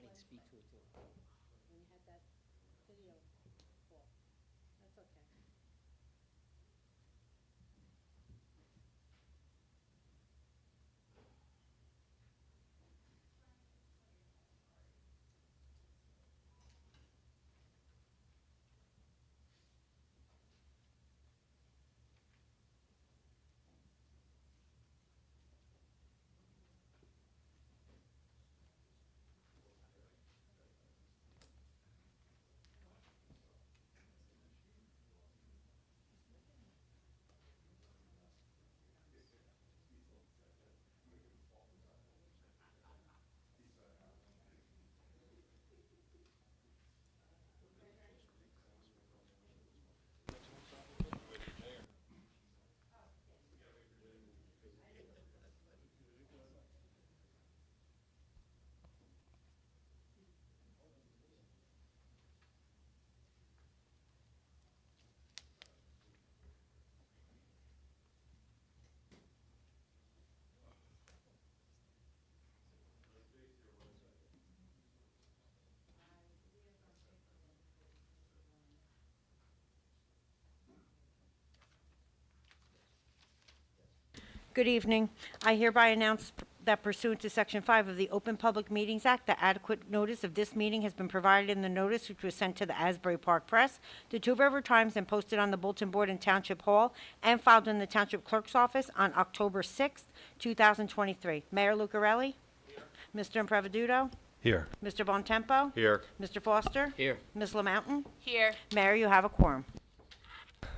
need to speak to it too. When you had that video call. That's okay. Good evening. I hereby announce that pursuant to Section 5 of the Open Public Meetings Act, that adequate notice of this meeting has been provided in the notice which was sent to the Asbury Park Press, the Two River Times, and posted on the bulletin board in Township Hall, and filed in the Township Clerk's office on October 6th, 2023. Mayor Lucarelli? Here. Mr. Impreviduto? Here. Mr. Bontempo? Here. Mr. Foster? Here. Ms. LaMountain? Here. Mayor, you have a quorum.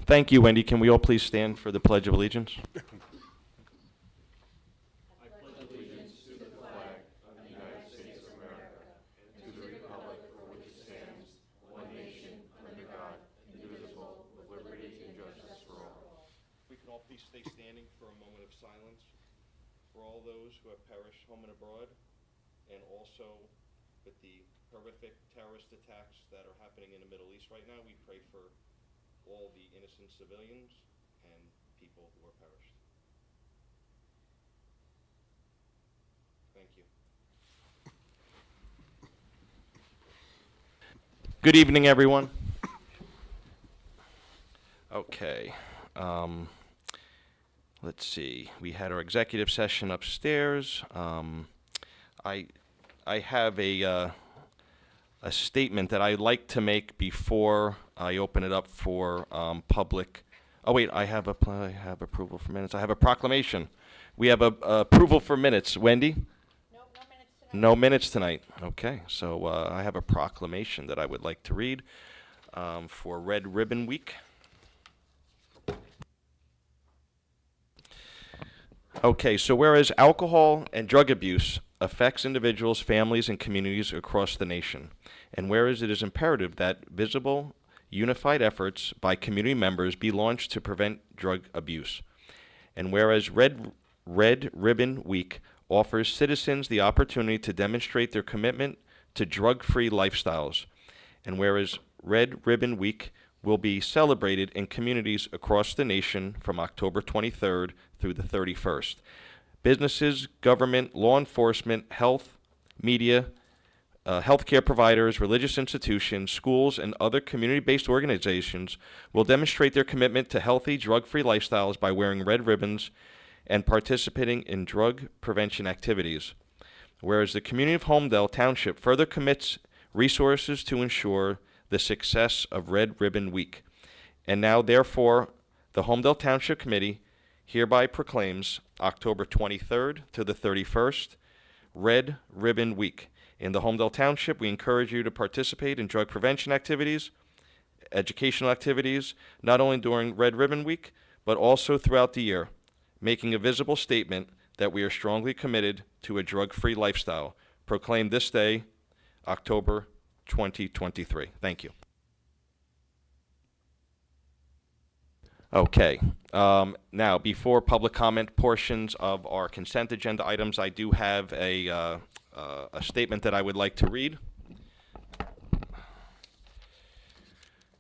Thank you, Wendy. Can we all please stand for the Pledge of Allegiance? We can all please stay standing for a moment of silence for all those who have perished home and abroad, and also with the horrific terrorist attacks that are happening in the Middle East right now. We pray for all the innocent civilians and people who are perished. Thank you. Good evening, everyone. Okay. Let's see. We had our executive session upstairs. I have a statement that I'd like to make before I open it up for public. Oh wait, I have approval for minutes. I have a proclamation. We have approval for minutes. Wendy? Nope, no minutes tonight. No minutes tonight. Okay, so I have a proclamation that I would like to read for Red Ribbon Week. Okay, so whereas alcohol and drug abuse affects individuals, families, and communities across the nation, and whereas it is imperative that visible, unified efforts by community members be launched to prevent drug abuse, and whereas Red Ribbon Week offers citizens the opportunity to demonstrate their commitment to drug-free lifestyles, and whereas Red Ribbon Week will be celebrated in communities across the nation from October 23rd through the 31st. Businesses, government, law enforcement, health, media, healthcare providers, religious institutions, schools, and other community-based organizations will demonstrate their commitment to healthy, drug-free lifestyles by wearing red ribbons and participating in drug prevention activities. Whereas the community of Holmdel Township further commits resources to ensure the success of Red Ribbon Week. And now, therefore, the Holmdel Township Committee hereby proclaims October 23rd to the 31st Red Ribbon Week. In the Holmdel Township, we encourage you to participate in drug prevention activities, educational activities, not only during Red Ribbon Week, but also throughout the year, making a visible statement that we are strongly committed to a drug-free lifestyle. Proclaimed this day, October 2023. Thank you. Okay. Now, before public comment portions of our consent agenda items, I do have a statement that I would like to read.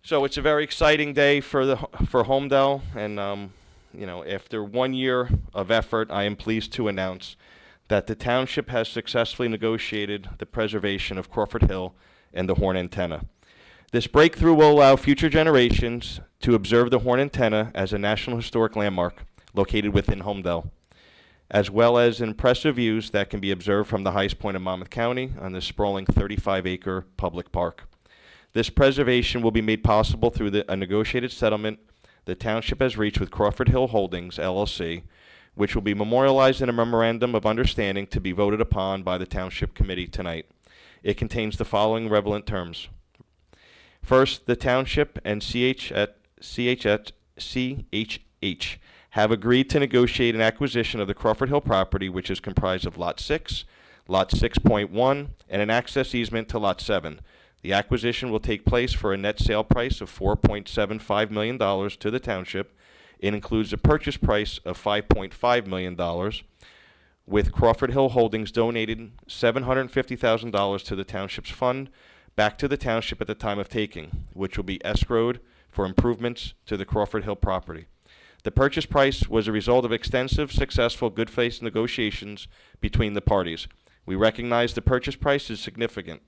So it's a very exciting day for Holmdel, and you know, after 1 year of effort, I am pleased to announce that the township has successfully negotiated the preservation of Crawford Hill and the horn antenna. This breakthrough will allow future generations to observe the horn antenna as a National Historic Landmark located within Holmdel, as well as impressive views that can be observed from the highest point of Monmouth County on this sprawling 35-acre public park. This preservation will be made possible through a negotiated settlement the township has reached with Crawford Hill Holdings, LLC, which will be memorialized in a memorandum of understanding to be voted upon by the Township Committee tonight. It contains the following relevant terms. First, the Township and CHH have agreed to negotiate an acquisition of the Crawford Hill property, which is comprised of Lot 6, Lot 6.1, and an access easement to Lot 7. The acquisition will take place for a net sale price of $4.75 million to the Township. It includes a purchase price of $5.5 million, with Crawford Hill Holdings donating $750,000 to the Township's fund back to the Township at the time of taking, which will be escrowed for improvements to the Crawford Hill property. The purchase price was a result of extensive, successful, good faith negotiations between the parties. We recognize the purchase price is significant.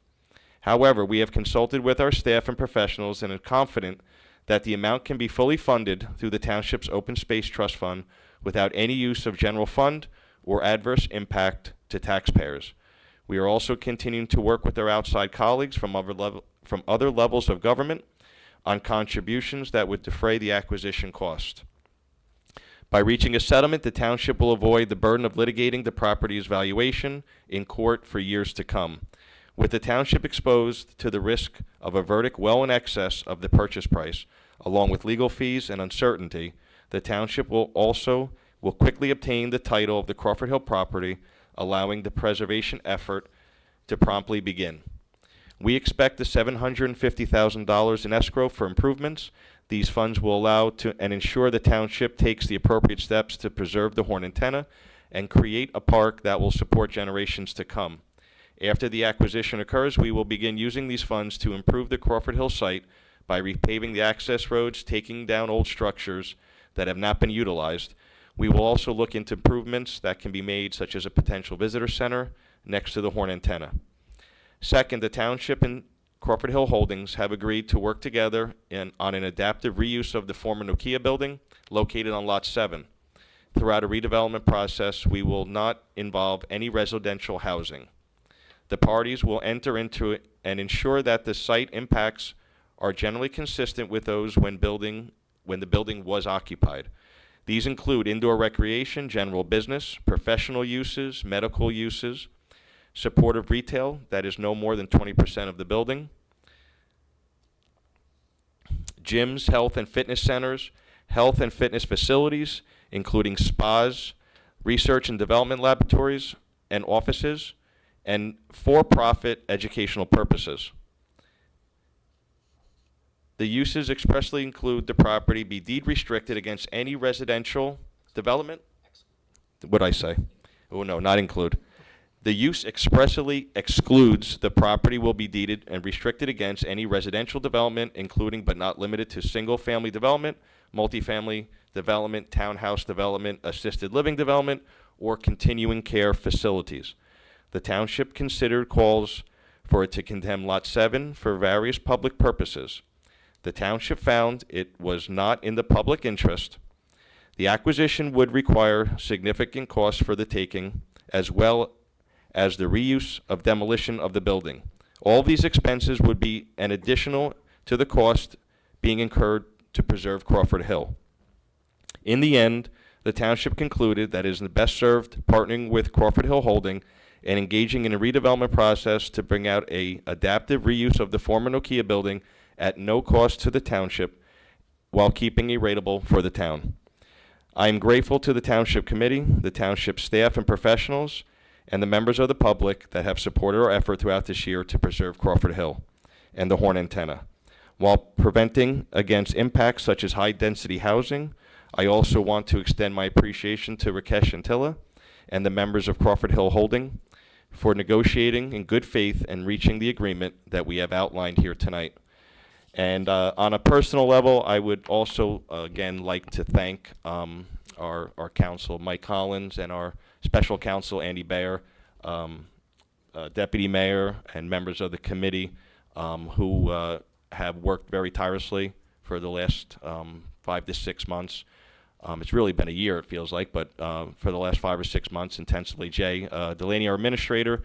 However, we have consulted with our staff and professionals and are confident that the amount can be fully funded through the Township's Open Space Trust Fund without any use of general fund or adverse impact to taxpayers. We are also continuing to work with our outside colleagues from other levels of government on contributions that would defray the acquisition cost. By reaching a settlement, the Township will avoid the burden of litigating the property's valuation in court for years to come. With the Township exposed to the risk of a verdict well in excess of the purchase price, along with legal fees and uncertainty, the Township will quickly obtain the title of the Crawford Hill property, allowing the preservation effort to promptly begin. We expect the $750,000 in escrow for improvements. These funds will allow and ensure the Township takes the appropriate steps to preserve the horn antenna and create a park that will support generations to come. After the acquisition occurs, we will begin using these funds to improve the Crawford Hill site by repaving the access roads, taking down old structures that have not been utilized. We will also look into improvements that can be made, such as a potential visitor center next to the horn antenna. Second, the Township and Crawford Hill Holdings have agreed to work together on an adaptive reuse of the former Nokia building located on Lot 7. Throughout a redevelopment process, we will not involve any residential housing. The parties will enter into it and ensure that the site impacts are generally consistent with those when the building was occupied. These include indoor recreation, general business, professional uses, medical uses, supportive retail that is no more than 20% of the building, gyms, health and fitness centers, health and fitness facilities, including spas, research and development laboratories, and offices, and for-profit educational purposes. The uses expressly include the property be deed restricted against any residential development. What'd I say? Oh, no, not include. The use expressly excludes the property will be deeded and restricted against any residential development, including but not limited to single-family development, multifamily development, townhouse development, assisted living development, or continuing care facilities. The Township considered calls for it to condemn Lot 7 for various public purposes. The Township found it was not in the public interest. The acquisition would require significant costs for the taking, as well as the reuse of demolition of the building. All these expenses would be an additional to the cost being incurred to preserve Crawford Hill. In the end, the Township concluded that it is best served partnering with Crawford Hill Holding and engaging in a redevelopment process to bring out a adaptive reuse of the former Nokia building at no cost to the Township while keeping it rateable for the town. I am grateful to the Township Committee, the Township staff and professionals, and the members of the public that have supported our effort throughout this year to preserve Crawford Hill and the horn antenna. While preventing against impacts such as high-density housing, I also want to extend my appreciation to Rakesh Antilla and the members of Crawford Hill Holding for negotiating in good faith and reaching the agreement that we have outlined here tonight. And on a personal level, I would also, again, like to thank our counsel, Mike Collins, and our special counsel, Andy Bayer, Deputy Mayor, and members of the committee who have worked very tirelessly for the last 5 to 6 months. It's really been a year, it feels like, but for the last 5 or 6 months intensively. Jay Delaney, our administrator,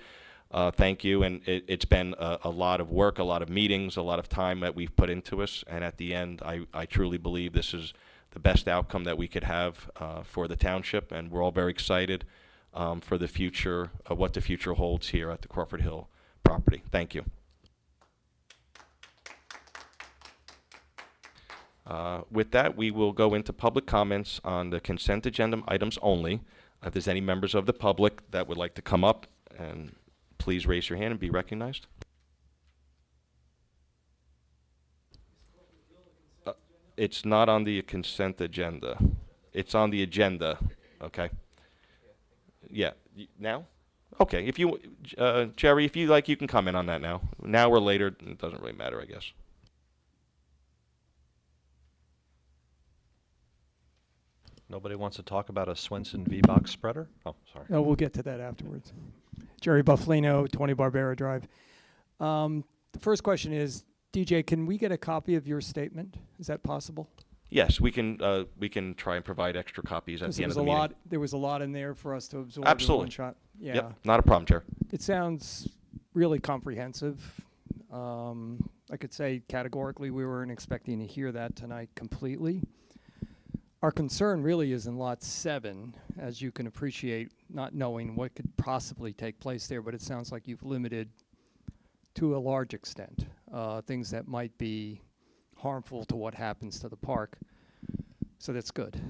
thank you. And it's been a lot of work, a lot of meetings, a lot of time that we've put into us. And at the end, I truly believe this is the best outcome that we could have for the township. And we're all very excited for the future, what the future holds here at the Crawford Hill property. Thank you. With that, we will go into public comments on the consent agenda items only. If there's any members of the public that would like to come up, and please raise your hand and be recognized. It's not on the consent agenda. It's on the agenda, okay? Yeah, now? Okay, if you, Jerry, if you like, you can comment on that now. Now or later, it doesn't really matter, I guess. Nobody wants to talk about a Swenson V-Box spreader? Oh, sorry. No, we'll get to that afterwards. Jerry Buffalino, 20 Barbera Drive. The first question is, DJ, can we get a copy of your statement? Is that possible? Yes, we can try and provide extra copies at the end of the meeting. There was a lot in there for us to absorb Absolutely. in one shot. Yeah. Yep, not a problem, Chair. It sounds really comprehensive. I could say categorically we weren't expecting to hear that tonight completely. Our concern really is in Lot 7, as you can appreciate, not knowing what could possibly take place there, but it sounds like you've limited to a large extent things that might be harmful to what happens to the park. So that's good.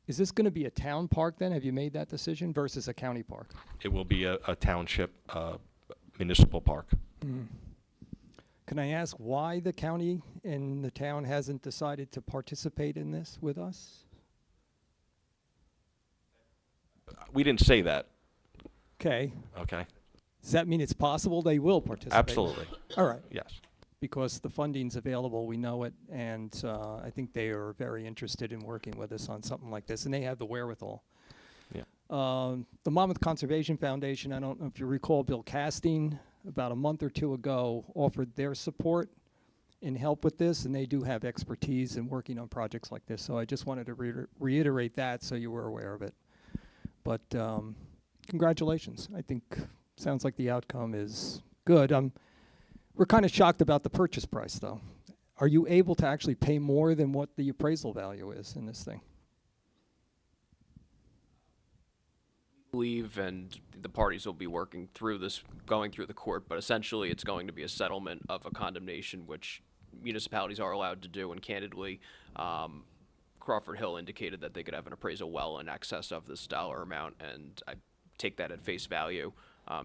Is this going to be a town park then? Have you made that decision versus a county park? It will be a township municipal park. Mm. Can I ask why the county and the town hasn't decided to participate in this with us? We didn't say that. Okay. Okay. Does that mean it's possible they will participate? Absolutely. All right. Yes. Because the funding's available, we know it, and I think they are very interested in working with us on something like this, and they have the wherewithal. Yeah. The Monmouth Conservation Foundation, I don't know if you recall, Bill Casting, about a month or two ago, offered their support and help with this, and they do have expertise in working on projects like this. So I just wanted to reiterate that so you were aware of it. But congratulations. I think sounds like the outcome is good. We're kind of shocked about the purchase price, though. Are you able to actually pay more than what the appraisal value is in this thing? Believe, and the parties will be working through this, going through the court, but essentially it's going to be a settlement of a condemnation, which municipalities are allowed to do, and candidly, Crawford Hill indicated that they could have an appraisal well in excess of this dollar amount, and I take that at face value.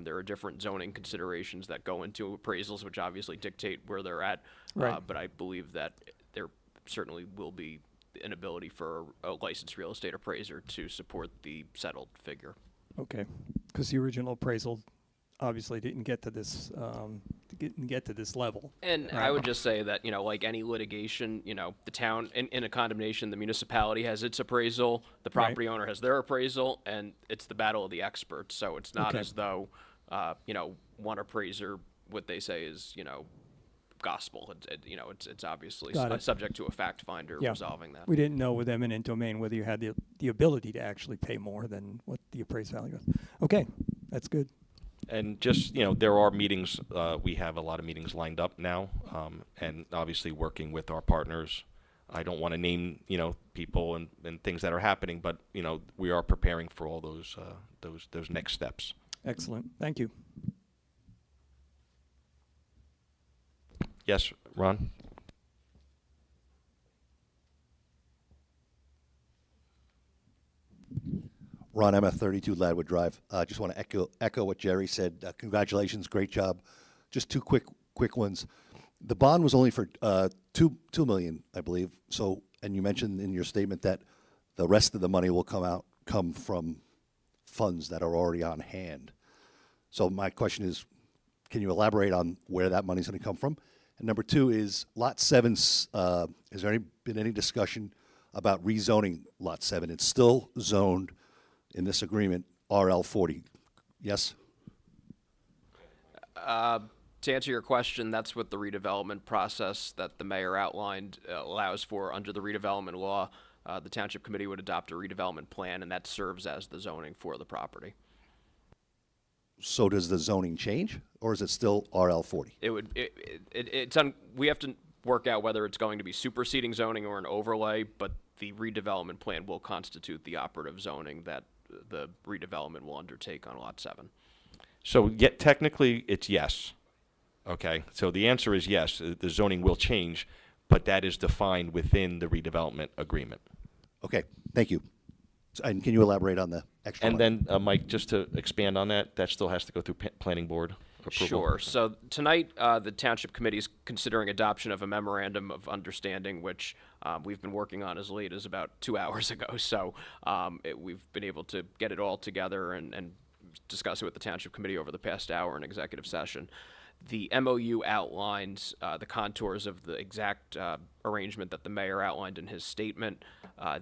There are different zoning considerations that go into appraisals, which obviously dictate where they're at, Right. but I believe that there certainly will be an ability for a licensed real estate appraiser to support the settled figure. Okay, because the original appraisal obviously didn't get to this level. And I would just say that, like any litigation, the town, in a condemnation, the municipality has its appraisal, the property owner has their appraisal, and it's the battle of the experts. So it's not Okay. as though, one appraiser, what they say is, gospel. It's obviously Got it. subject to a fact finder Yeah. resolving that. We didn't know with eminent domain whether you had the ability to actually pay more than what the appraised value is. Okay, that's good. And just, there are meetings, we have a lot of meetings lined up now, and obviously working with our partners. I don't want to name, people and things that are happening, but, we are preparing for all those next steps. Excellent. Thank you. Yes, Ron? Ron Emma, 32 Ladwood Drive. Just want to echo what Jerry said. Congratulations, great job. Just two quick ones. The bond was only for $2 million, I believe. So, and you mentioned in your statement that the rest of the money will come from funds that are already on hand. So my question is, can you elaborate on where that money's going to come from? And number two is Lot 7's. Has there been any discussion about rezoning Lot 7. It's still zoned in this agreement RL 40. Yes? To answer your question, that's what the redevelopment process that the mayor outlined allows for under the redevelopment law. The township committee would adopt a redevelopment plan, and that serves as the zoning for the property. So does the zoning change, or is it still RL 40? We have to work out whether it's going to be superseding zoning or an overlay, but the redevelopment plan will constitute the operative zoning that the redevelopment will undertake on Lot 7. So yet technically, it's yes. Okay, so the answer is yes, the zoning will change, but that is defined within the redevelopment agreement. Okay, thank you. And can you elaborate on the extra And money? then, Mike, just to expand on that, that still has to go through planning board approval? Sure. So tonight, the Township Committee is considering adoption of a memorandum of understanding, which we've been working on as late as about 2 hours ago. So we've been able to get it all together and discuss it with the Township Committee over the past hour in executive session. The MOU outlines the contours of the exact arrangement that the mayor outlined in his statement.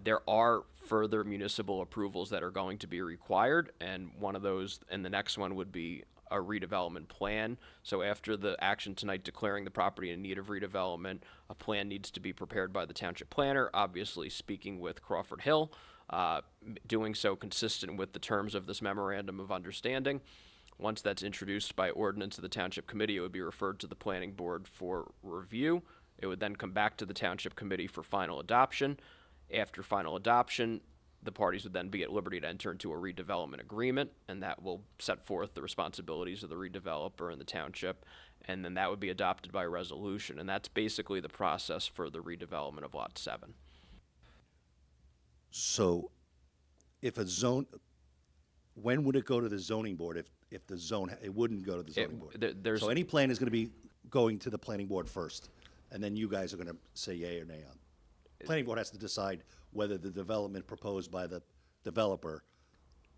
There are further municipal approvals that are going to be required, and one of those, and the next one would be a redevelopment plan. So after the action tonight declaring the property in need of redevelopment, a plan needs to be prepared by the township planner, obviously speaking with Crawford Hill, doing so consistent with the terms of this memorandum of understanding. Once that's introduced by ordinance of the Township Committee, it would be referred to the Planning Board for review. It would then come back to the Township Committee for final adoption. After final adoption, the parties would then be at liberty to enter into a redevelopment agreement, and that will set forth the responsibilities of the redeveloper and the township, and then that would be adopted by resolution. And that's basically the process for the redevelopment of Lot 7. So if a zone, when would it go to the zoning board if the zone, it wouldn't go to the zoning board? There's So any plan is going to be going to the planning board first, and then you guys are going to say yay or nay on. Planning board has to decide whether the development proposed by the developer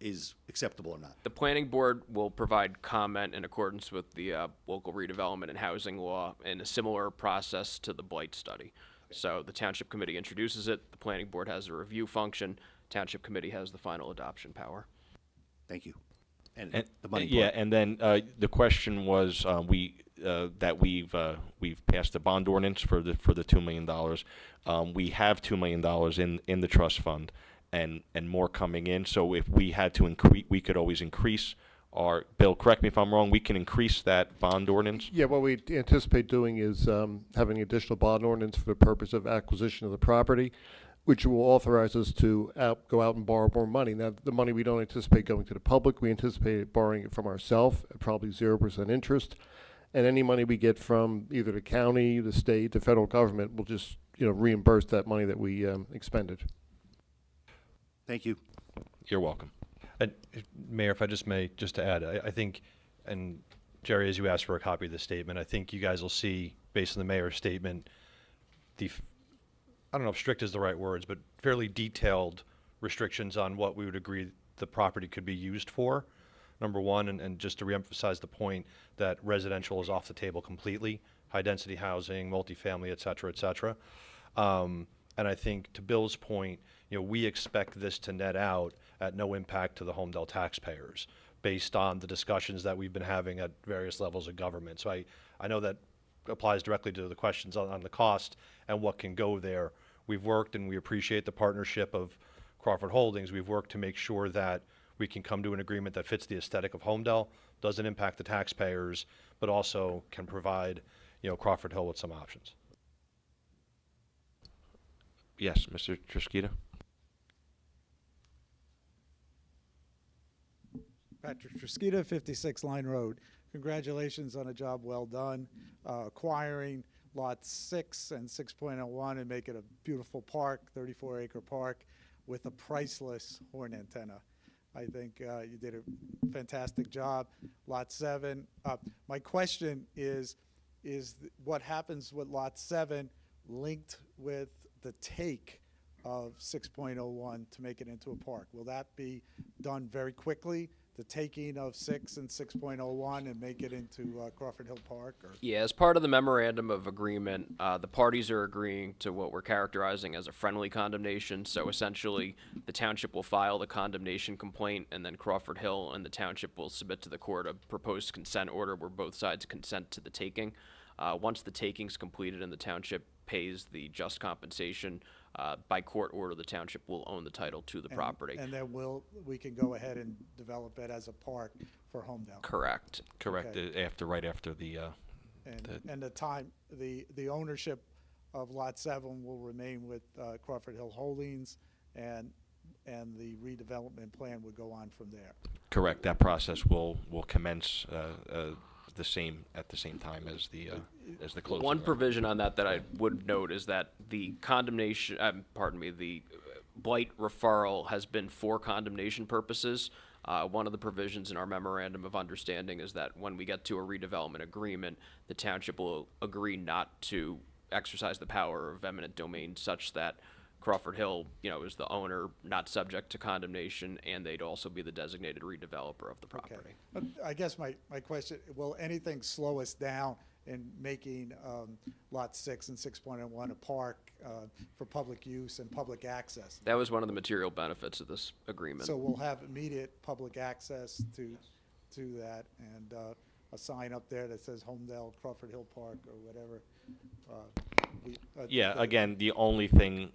is acceptable or not. The planning board will provide comment in accordance with the local redevelopment and housing law in a similar process to the blight study. So the township committee introduces it, the planning board has a review function, township committee has the final adoption power. Thank you. And And, the money yeah, part. and then the question was that we've passed a bond ordinance for the $2 million. We have $2 million in the trust fund, and more coming in. So if we had to increase, we could always increase our. Bill, correct me if I'm wrong. We can increase that bond ordinance. Yeah, what we anticipate doing is having additional bond ordinance for the purpose of acquisition of the property, which will authorize us to go out and borrow more money. Now, the money we don't anticipate going to the public. We anticipate borrowing it from ourselves at probably 0% interest. And any money we get from either the county, the state, the federal government will just reimburse that money that we expended. Thank you. You're welcome. And Mayor, if I just may, just to add, I think, and Jerry, as you asked for a copy of the statement, I think you guys will see, based on the mayor's statement, I don't know if strict is the right words, but fairly detailed restrictions on what we would agree the property could be used for, number one, and just to reemphasize the point that residential is off the table completely, high-density housing, multifamily, et cetera, et cetera. And I think, to Bill's point, we expect this to net out at no impact to the Holmdel taxpayers, based on the discussions that we've been having at various levels of government. So I know that applies directly to the questions on the cost and what can go there. We've worked, and we appreciate the partnership of Crawford Holdings. We've worked to make sure that we can come to an agreement that fits the aesthetic of Holmdel, doesn't impact the taxpayers, but also can provide, Crawford Hill with some options. Yes, Mr. Triskita. Patrick Triskita, 56 Line Road. Congratulations on a job well done, acquiring Lot 6 and 6.01 and make it a beautiful park, 34-acre park, with a priceless horn antenna. I think you did a fantastic job. Lot 7, my question is what happens with Lot 7 linked with the take of 6.01 to make it into a park? Will that be done very quickly the taking of 6 and 6.01 and make it into Crawford Hill Park? Or Yeah, as part of the memorandum of agreement, the parties are agreeing to what we're characterizing as a friendly condemnation. So essentially, the township will file the condemnation complaint, and then Crawford Hill and the township will submit to the court a proposed consent order where both sides consent to the taking. Once the taking's completed and the township pays the just compensation, by court order, the township will own the title to the property. And then we can go ahead and develop it as a park for Holmdel. Correct. Correct, Okay. right after the, And the ownership of Lot 7 will remain with Crawford Hill Holdings, and the redevelopment plan would go on from there. correct, that process will commence at the same time as the closing. One provision on that I would note is that the condemnation, the blight referral has been for condemnation purposes. One of the provisions in our memorandum of understanding is that when we get to a redevelopment agreement, the township will agree not to exercise the power of eminent domain such that Crawford Hill, is the owner, not subject to condemnation, and they'd also be the designated redeveloper of the Okay. property. I guess my question, will anything slow us down in making Lot 6 and 6.01 a park for public use and public access? That was one of the material benefits of this agreement. So we'll have immediate public access to that, and a sign up there that says Holmdel Crawford Hill Park or whatever. Yeah, again, the only thing,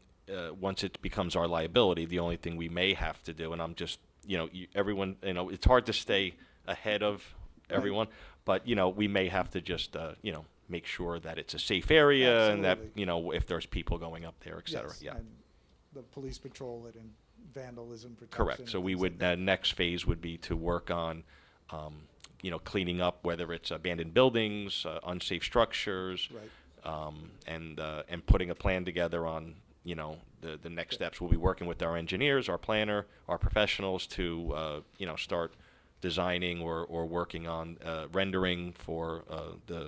once it becomes our liability, the only thing we may have to do, and I'm just, everyone, it's hard to stay ahead of everyone, but, we may have to just, make sure that it's a safe area and that, Absolutely. if there's people going up there, et cetera, Yes, yeah. and the police patrol it and vandalism protection. Correct, so and we things would, like that. next phase would be to work on, cleaning up whether it's abandoned buildings, unsafe structures, Right. and putting a plan together on, the next steps. We'll be working with our engineers, our planner, our professionals to, start designing or working on rendering for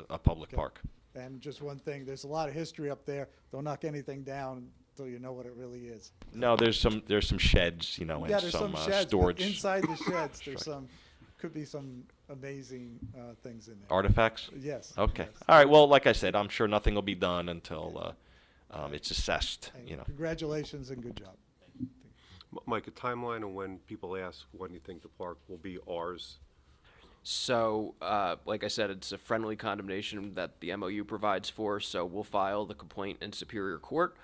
a public Okay. park. And just one thing, there's a lot of history up there. Don't knock anything down until you know what it really is. No, there's some sheds, and Yeah, there's some some sheds, but storage inside the sheds, there's Sure. could be some amazing things in there. artifacts. Yes. Okay. yes. All right. Well, like I said, I'm sure nothing will be done until it's assessed. And Congratulations and good job. Mike, a timeline on when people ask, when do you think the park will be ours? So, like I said, it's a friendly condemnation that the MOU provides for, so we'll file the complaint in Superior Court.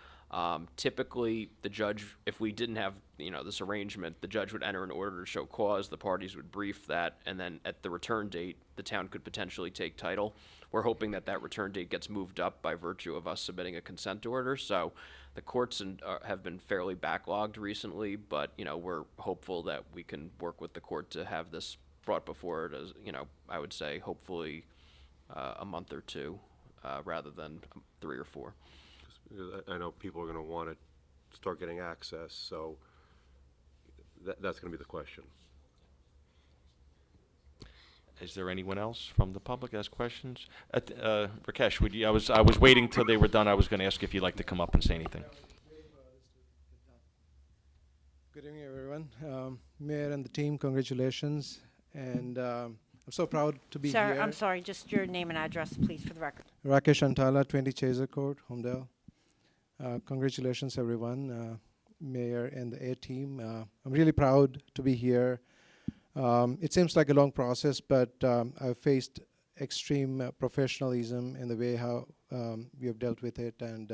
Typically, the judge, if we didn't have, this arrangement, the judge would enter an order to show cause, the parties would brief that, and then at the return date, the town could potentially take title. We're hoping that that return date gets moved up by virtue of us submitting a consent order, so the courts have been fairly backlogged recently, but, we're hopeful that we can work with the court to have this brought before it as, I would say, hopefully a month or two, rather than 3 or 4. Because I know people are going to want to start getting access, so that's going to be the question. Is there anyone else from the public that has questions? Rakesh, would you? I was waiting till they were done. I was going to ask if you'd like to come up and say anything. Good evening, everyone. Mayor and the team, congratulations. And I'm so proud to be Sir, here. I'm sorry, just your name and address, please, for the record. Rakesh Antala, 20 Chaser Court, Holmdel. Congratulations, everyone, Mayor and the A team. I'm really proud to be here. It seems like a long process, but I've faced extreme professionalism in the way how we have dealt with it, and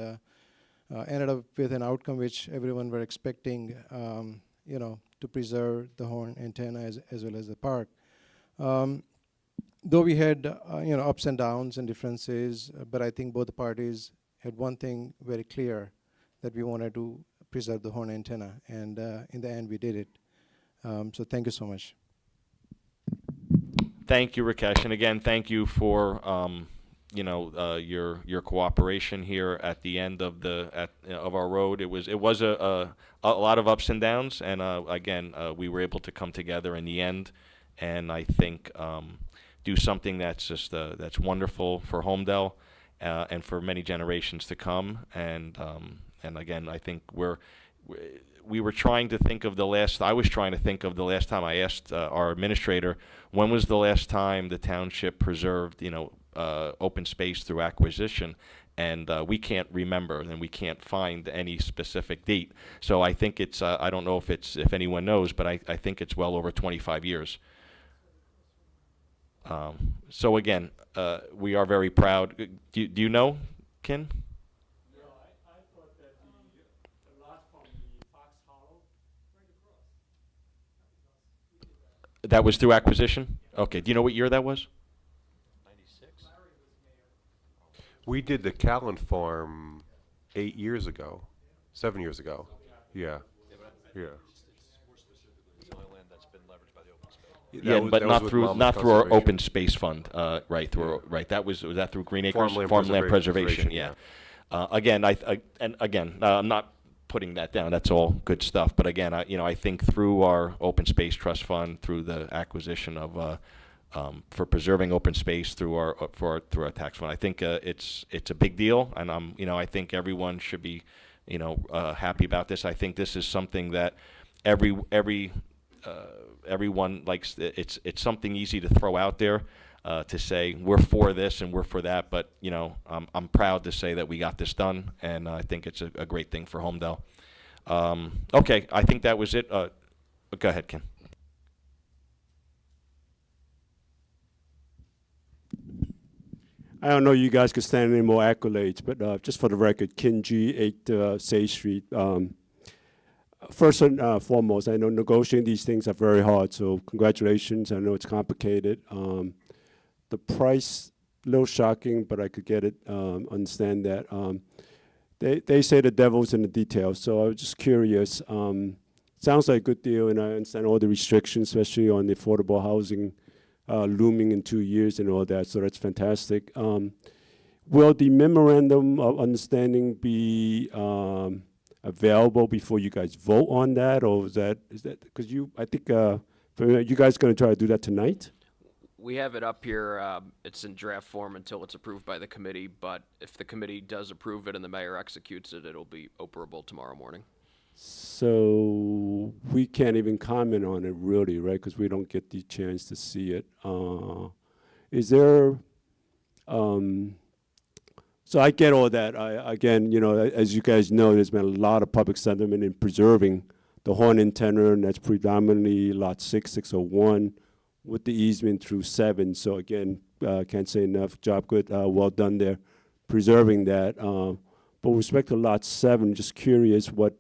ended up with an outcome which everyone were expecting, to preserve the horn antenna as well as the park. Though we had, ups and downs and differences, but I think both the parties had one thing very clear, that we wanted to preserve the horn antenna, and in the end we did it. So thank you so much. Thank you, Rakesh, and again, thank you for your cooperation here at the end of of our road. It was a lot of ups and downs, and again, we were able to come together in the end, and I think do something that's just that's wonderful for Holmdel and for many generations to come. And again, I think we were trying to think of the last, I was trying to think of the last time. I asked our administrator, when was the last time the township preserved, open space through acquisition? And we can't remember, and we can't find any specific date. So I think it's, I don't know if anyone knows, but I think it's well over 25 years. So again, we are very proud. Do you know, Ken? No, I thought that the lot from the Fox Hollow, right across. That was through acquisition? Okay, do you know what year that was? We did the Callan Farm 8 years ago, 7 years ago. Yeah, yeah. It's the only land that's been leveraged by the open space. Yeah, was- but that was not with through Monmouth our Conservation. open space fund, right? Was that through Green Acres? Farmland Preservation. preservation, Yeah. Again, I'm not putting that down. That's all good stuff. But again, I think through our open space trust fund, through the acquisition of for preserving open space through our tax fund, I think it's a big deal, and I think everyone should be happy about this. I think this is something that everyone likes. It's something easy to throw out there to say we're for this and we're for that, but I'm proud to say that we got this done, and I think it's a great thing for Holmdel. Okay, I think that was it. Go ahead, Ken. I don't know you guys could stand any more accolades, but just for the record, Ken G, 8 Sage Street. First and foremost, I know negotiating these things are very hard, so congratulations. I know it's complicated. The price, a little shocking, but I could get it, understand that. They say the devil's in the details, so I was just curious. Sounds like a good deal, and I understand all the restrictions, especially on the affordable housing looming in 2 years and all that, so that's fantastic. Will the memorandum of understanding be available before you guys vote on that, or is that because I think you guys going to try to do that tonight? We have it up here. It's in draft form until it's approved by the committee, but if the committee does approve it and the mayor executes it, it'll be operable tomorrow morning. So we can't even comment on it really, right? Because we don't get the chance to see it. Is there? So I get all that. Again, as you guys know, there's been a lot of public sentiment in preserving the horn antenna, and that's predominantly lot 6, 601, with the easement through 7. So again, can't say enough. Job good, well done there, preserving that. But with respect to lot 7, just curious what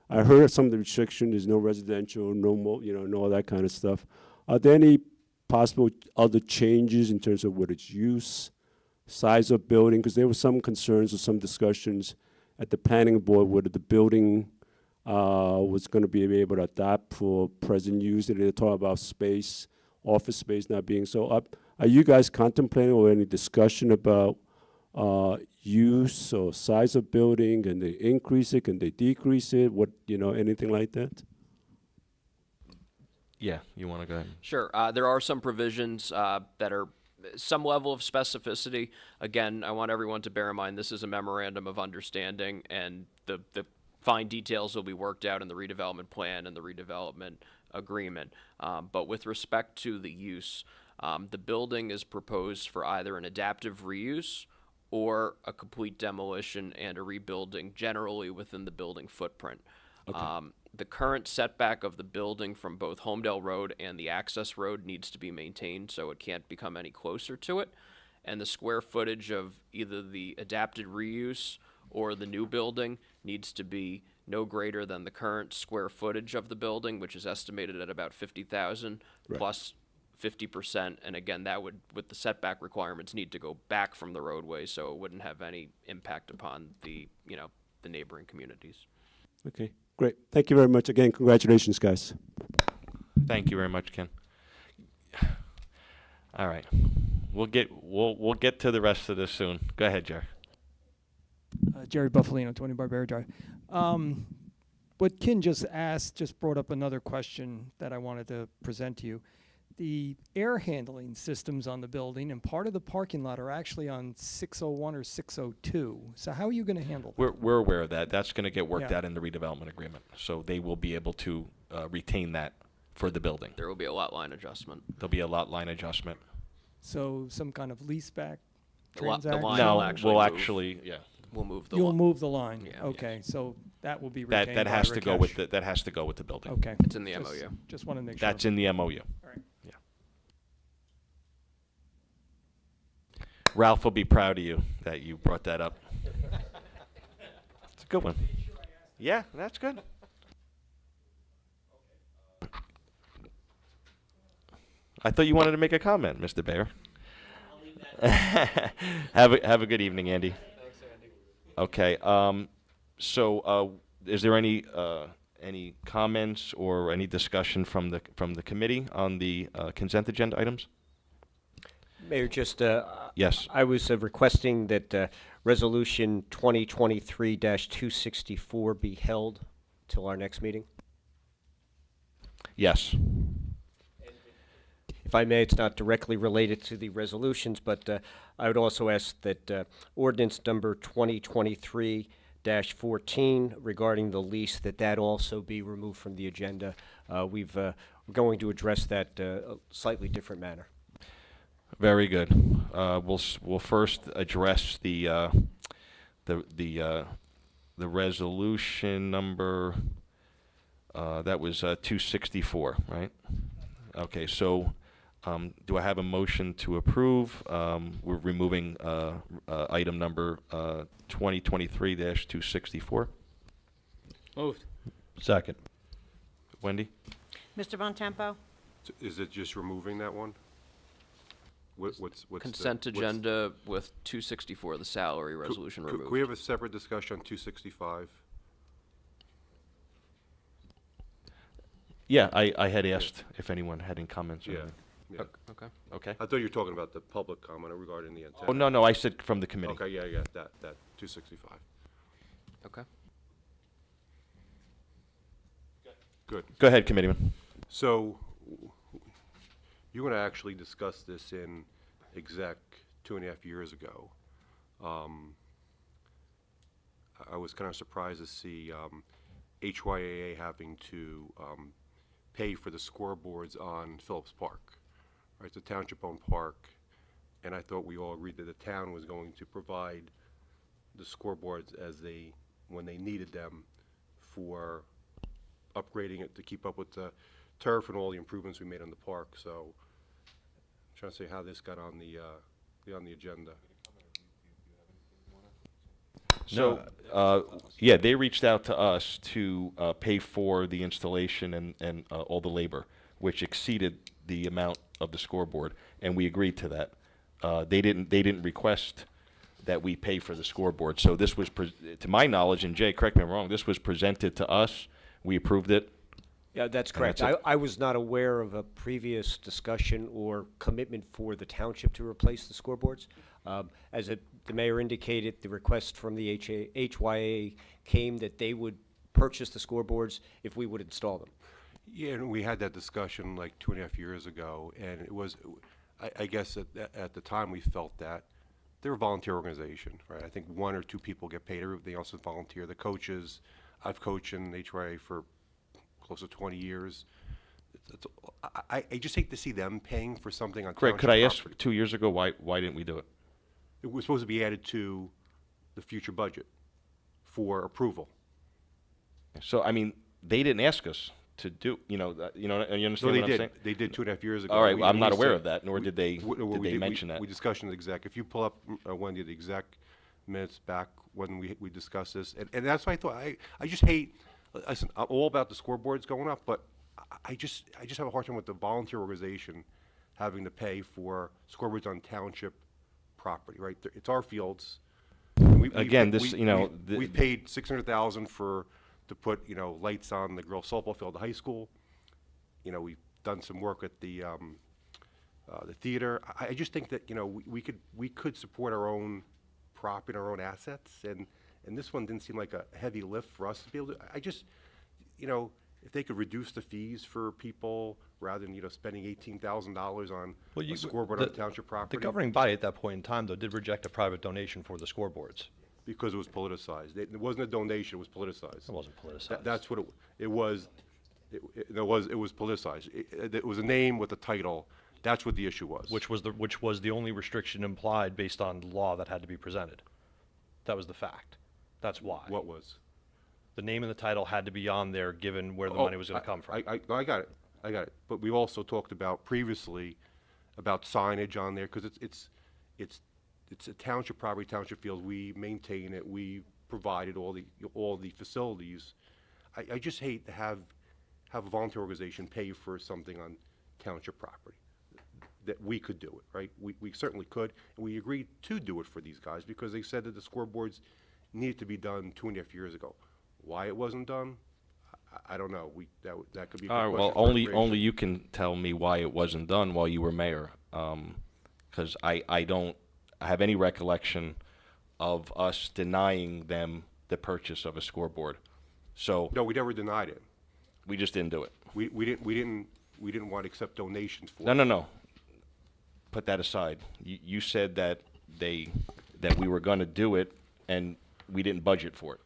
I heard some of the restrictions. There's no residential, no all that kind of stuff. Are there any possible other changes in terms of what its use, size of building? Because there were some concerns or some discussions at the planning board whether the building was going to be able to adapt for present use. And they talk about space, office space not being so up. Are you guys contemplating or any discussion about use or size of building? Can they increase it? Can they decrease it? What, anything like that? Yeah, you want to go ahead? Sure. There are some provisions that are some level of specificity. Again, I want everyone to bear in mind this is a memorandum of understanding, and the fine details will be worked out in the redevelopment plan and the redevelopment agreement. But with respect to the use, the building is proposed for either an adaptive reuse or a complete demolition and a rebuilding, generally within the building footprint. Okay. The current setback of the building from both Holmdel Road and the access road needs to be maintained so it can't become any closer to it. And the square footage of either the adapted reuse or the new building needs to be no greater than the current square footage of the building, which is estimated at about 50,000 Right. plus 50%. And again, that would, with the setback requirements, need to go back from the roadway so it wouldn't have any impact upon the neighboring communities. Okay, great. Thank you very much. Again, congratulations, guys. Thank you very much, Ken. All right, we'll get to the rest of this soon. Go ahead, Jerry. Jerry Buffalino, 20 Barbera Drive. What Ken just asked just brought up another question that I wanted to present to you. the air handling systems on the building and part of the parking lot are actually on 601 or 602. So how are you going to handle that? We're aware of that. That's going to get worked Yeah. out in the redevelopment agreement. So they will be able to retain that for the building. There will be a lot line adjustment. There'll be a lot line adjustment. So some kind of lease back The line transaction? will No, actually we'll move. actually, yeah. We'll move the You'll line. move the line? Yeah. Okay, so that will be That retained that by has to go with Rakesh. that has to go with the building. Okay. It's in the Just- MOU. Just want to make sure. That's in the MOU. All right. Yeah. Ralph will be proud of you that you brought that up. It's a good one. Yeah, that's good. I thought you wanted to make a comment, Mr. Bayer. Have a good evening, Andy. Thanks, Andy. Okay. Is there any comments or any discussion from the committee on the consent agenda items? Mayor, just Yes. I was requesting that Resolution 2023-264 be held till our next meeting. Yes. If I may, it's not directly related to the resolutions, but I would also ask that ordinance number 2023-14 regarding the lease, that also be removed from the agenda. We're going to address that a slightly different manner. Very good. We'll first address the resolution number that was 264, right? Okay. So. Do I have a motion to approve? We're removing item number 2023-264. Moved. Second. Wendy? Mr. Bontempo? Is it just removing that one? What's Consent agenda with 264, the salary resolution removed. Could we have a separate discussion on 265? Yeah, I had asked if anyone had any comments. or Yeah. anything. Yeah. Okay. Okay. I thought you were talking about the public comment regarding the antenna. Oh, no, I said from the committee. Okay, yeah, that 265. Okay. Good. Go ahead, committeeman. So, you want to actually discuss this in exec 2.5 years ago. I was kind of surprised to see HYAA having to pay for the scoreboards on Phillips Park. Right, it's a township-owned park, and I thought we all agreed that the town was going to provide the scoreboards when they needed them for upgrading it to keep up with the turf and all the improvements we made on the park. So, I'm trying to see how this got on the agenda. So, yeah, they reached out to us to pay for the installation and all the labor, which exceeded the amount of the scoreboard, and we agreed to that. They didn't request that we pay for the scoreboard. So this was, to my knowledge, and Jay, correct me if I'm wrong, this was presented to us. We approved it. Yeah, that's And correct. that's it. I was not aware of a previous discussion or commitment for the township to replace the scoreboards. The mayor indicated, the request from the HYA came that they would purchase the scoreboards if we would install them. Yeah, and we had that discussion like 2.5 years ago, and it was, I guess at the time we felt that they're a volunteer organization, right? I think 1 or 2 people get paid, everybody else is volunteer. The coaches, I've coached in HYA for close to 20 years. I just hate to see them paying for something on Greg, township could I ask property. 2 years ago why didn't we do it? It was supposed to be added to the future budget for approval. So I mean, they didn't ask us to do. You understand No, what they I'm did. saying? They did 2.5 years ago. All right, We- I'm not we aware said- of that, nor did they mention that. We discussed in the exec. If you pull up, Wendy, the exec minutes back when we discussed this, and that's why I thought, I just hate, listen, I'm all about the scoreboards going up, but I just have a hard time with the volunteer organization having to pay for scoreboards on township property, right? It's our fields. Again, the- We've paid $600,000 to put, lights on the girls softball field at the high school. We've done some work at the theater. I just think that, we could support our own property, our own assets, and this one didn't seem like a heavy lift for us to be able to, if they could reduce the fees for people rather than, spending $18,000 on a scoreboard on township property. The governing body at that point in time, though, did reject a private donation for the scoreboards. Because it was politicized. It wasn't a donation, it was politicized. It wasn't politicized. That's what it was. It was politicized. It was a name with a title. That's what the issue was. Which was the only restriction implied based on law that had to be presented. That was the fact. That's why. What was? The name and the title had to be on there, given where the money was going to come from. I got it. I got it. But we also talked about previously about signage on there, because it's a township property, township field. We maintain it. We provided all the facilities. I just hate to have a volunteer organization pay for something on township property. That we could do it, right? We certainly could, and we agreed to do it for these guys because they said that the scoreboards needed to be done 2.5 years ago. Why it wasn't done, I don't know. That could be a good question well, for only recreation. you can tell me why it wasn't done while you were mayor, because I don't have any recollection of us denying them the purchase of a scoreboard. So No, we never denied it. we just didn't do it. We didn't want to accept donations for No, it. no, no. Put that aside. You said that we were going to do it, and we didn't budget for it.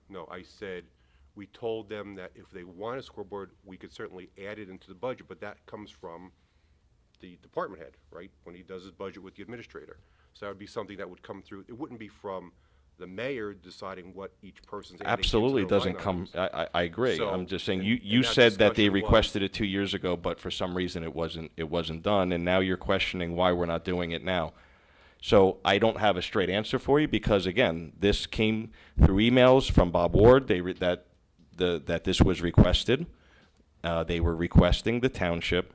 No, I said, we told them that if they want a scoreboard, we could certainly add it into the budget, but that comes from the department head, right? When he does his budget with the administrator. So that would be something that would come through. It wouldn't be from the mayor deciding what each person's adding into Absolutely their doesn't line come. items. I agree. So, I'm just saying and- you and that said that they discussion was- requested it 2 years ago, but for some reason it wasn't done, and now you're questioning why we're not doing it now. So I don't have a straight answer for you because again, this came through emails from Bob Ward. That this was requested. They were requesting the township.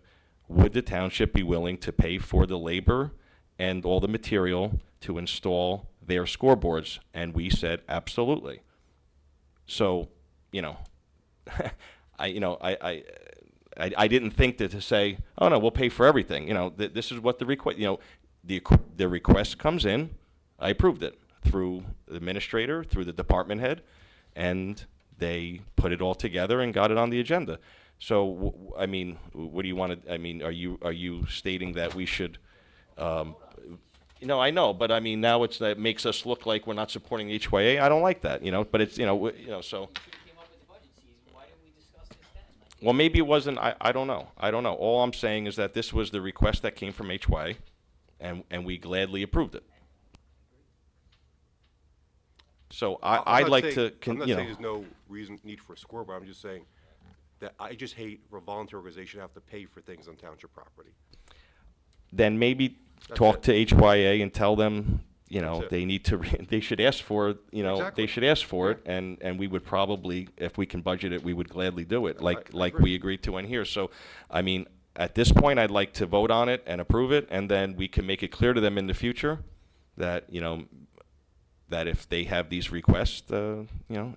Would the township be willing to pay for the labor and all the material to install their scoreboards? And we said absolutely. So, I didn't think that to say, oh no, we'll pay for everything. This is what the request. The request comes in. I approved it through the administrator, through the department head, and they put it all together and got it on the agenda. So, what do you want to? Are you stating that we should? I know, but now that makes us look like we're not supporting HYA. I don't like that, But it's, so. Well, maybe it wasn't. I don't know. All I'm saying is that this was the request that came from HYA, and we gladly approved it. So I'd like to. I'm not saying there's no need for a scoreboard. I'm just saying that I just hate for a volunteer organization to have to pay for things on township property. Then maybe That's talk it. to HYA and tell them, That's it. they need to, they should ask for, Exactly. they should ask for it, and we would probably, if we can budget it, we would gladly do it, I like agree. we agreed to in here. So, at this point, I'd like to vote on it and approve it, and then we can make it clear to them in the future that, that if they have these requests,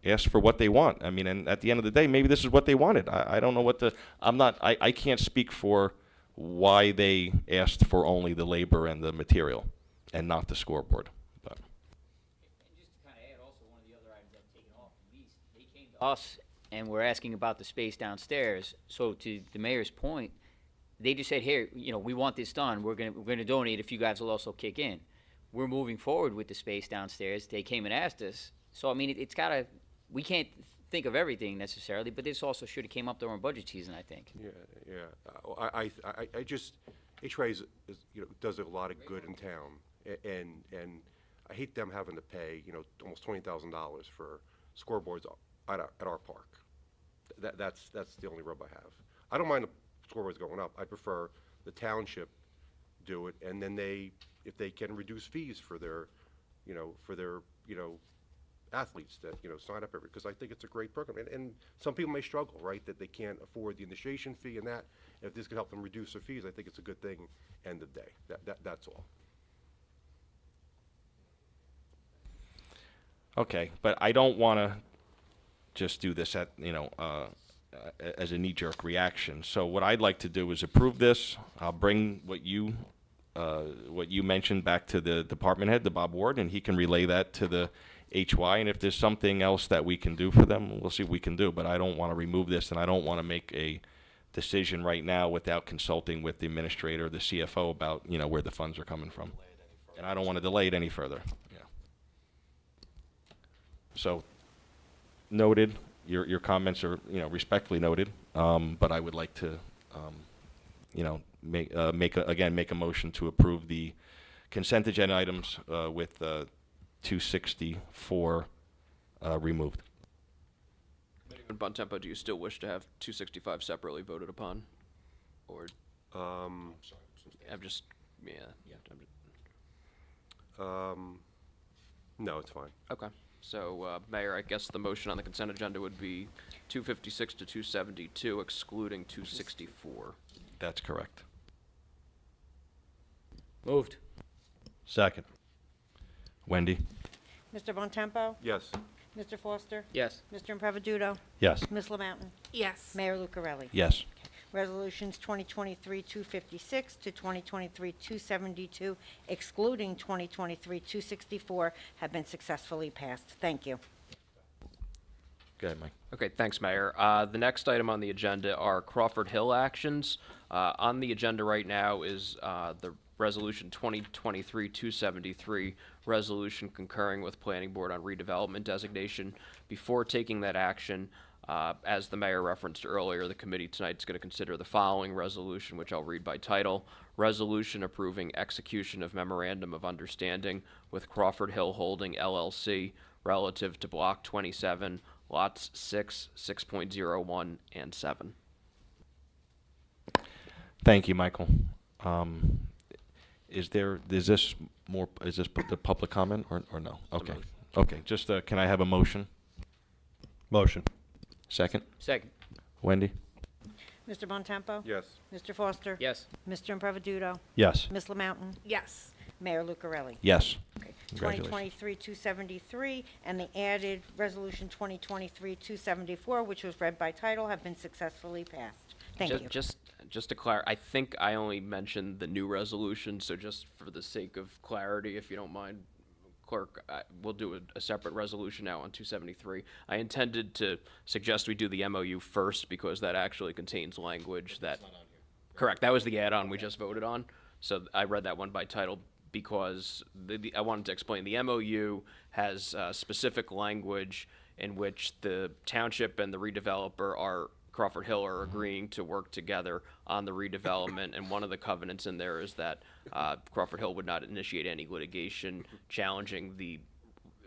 ask for what they want. And at the end of the day, maybe this is what they wanted. I don't know what I can't speak for why they asked for only the labor and the material and not the scoreboard. But And just to kind of add also, one of the other items I've taken off the lease, they came to us and were asking about the space downstairs. So to the mayor's point, they just said, here, we want this done. We're gonna donate if you guys will also kick in. We're moving forward with the space downstairs. They came and asked us. So, it's gotta, we can't think of everything necessarily, but this also should have came up during budget season, I think. I just, HRA does a lot of good in town, and I hate them having to pay, almost $20,000 for scoreboards at our park. That's the only rub I have. I don't mind the scoreboards going up. I prefer the township do it, and then if they can reduce fees for their athletes that, sign up because I think it's a great program. And some people may struggle, right, that they can't afford the initiation fee and that. If this could help them reduce their fees, I think it's a good thing, end of day. That's all. okay, but I don't want to just do this as a knee-jerk reaction. So what I'd like to do is approve this. I'll bring what you mentioned back to the department head, to Bob Ward, and he can relay that to the HY, and if there's something else that we can do for them, we'll see what we can do. But I don't want to remove this, and I don't want to make a decision right now without consulting with the administrator, the CFO, about, you know, where the funds are coming from. And I don't want to delay it any further. Yeah. So, noted. Your comments are, you know, respectfully noted. But I would like to, you know, make a motion to approve the consent agenda items with 264 removed. And Bontempo, do you still wish to have 265 separately voted upon? Or, I'm just, yeah. No, it's fine. Okay. So, Mayor, I guess the motion on the consent agenda would be 256 to 272, excluding 264. That's correct. Moved. Second. Wendy? Mr. Bontempo? Yes. Mr. Foster? Yes. Mr. Impreviduto? Yes. Ms. Lamountain? Yes. Mayor Lucarelli? Yes. Resolutions 2023-256 to 2023-272, excluding 2023-264, have been successfully passed. Thank you. Go ahead, Mike. Okay, thanks, Mayor. The next item on the agenda are Crawford Hill actions. On the agenda right now is the Resolution 2023-273, resolution concurring with Planning Board on redevelopment designation. Before taking that action, as the mayor referenced earlier, the committee tonight is going to consider the following resolution, which I'll read by title. Resolution approving execution of memorandum of understanding with Crawford Hill Holding LLC relative to Block 27, Lots 6, 6.01, and 7. Thank you, Michael. Is this the public comment or no? Okay. Okay. Just can I have a motion? Motion. Second. Second. Wendy? Mr. Bontempo? Yes. Mr. Foster? Yes. Mr. Impreviduto? Yes. Ms. Lamountain? Yes. Mayor Lucarelli? Yes. Okay. Congratulations. 2023-273 and the added Resolution 2023-274, which was read by title, have been successfully passed. Thank you. Just to clarify, I think I only mentioned the new resolution, so just for the sake of clarity, if you don't mind, Clerk, we'll do a separate resolution now on 273. I intended to suggest we do the MOU first because that actually contains language that... Correct, that was the add-on we just voted on. So I read that one by title because I wanted to explain. The MOU has specific language in which the township and the redeveloper Crawford Hill are agreeing to work together on the redevelopment, and one of the covenants in there is that Crawford Hill would not initiate any litigation challenging the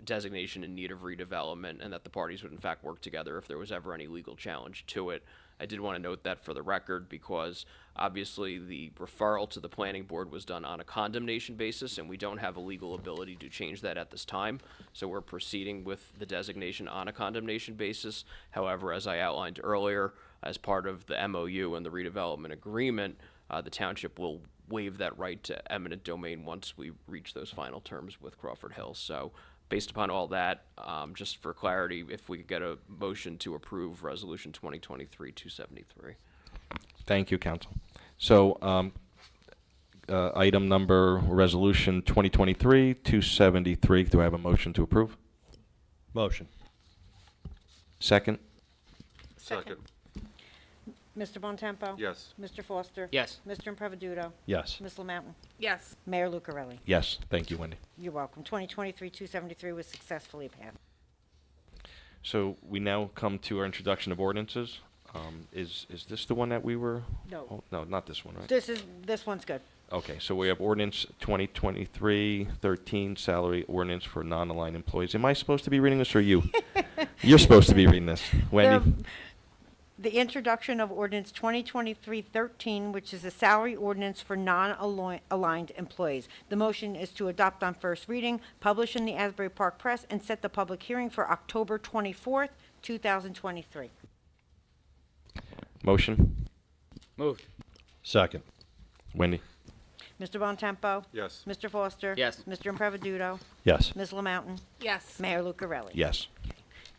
designation in need of redevelopment, and that the parties would in fact work together if there was ever any legal challenge to it. I did want to note that for the record because obviously the referral to the planning board was done on a condemnation basis, and we don't have a legal ability to change that at this time. So we're proceeding with the designation on a condemnation basis. However, as I outlined earlier, as part of the MOU and the redevelopment agreement, the township will waive that right to eminent domain once we reach those final terms with Crawford Hill. So based upon all that, just for clarity, if we could get a motion to approve Resolution 2023-273. Thank you, Council. So, item number, Resolution 2023-273. Do I have a motion to approve? Motion. Second? Second. Mr. Bontempo? Yes. Mr. Foster? Yes. Mr. Impreviduto? Yes. Ms. Lamountain? Yes. Mayor Lucarelli? Yes. Thank you, Wendy. You're welcome. 2023-273 was successfully passed. So we now come to our introduction of ordinances. Is this the one that we were? No. Oh, no, not this one, right? This one's good. Okay, so we have ordinance 2023-13, salary ordinance for non-aligned employees. Am I supposed to be reading this or you? You're supposed to be reading this. Wendy? The introduction of ordinance 2023-13, which is a salary ordinance for non-aligned employees. The motion is to adopt on first reading, publish in the Asbury Park Press, and set the public hearing for October 24th, 2023. Motion? Moved. Second. Wendy? Mr. Bontempo? Yes. Mr. Foster? Yes. Mr. Impreviduto? Yes. Ms. Lamountain? Yes. Mayor Lucarelli? Yes.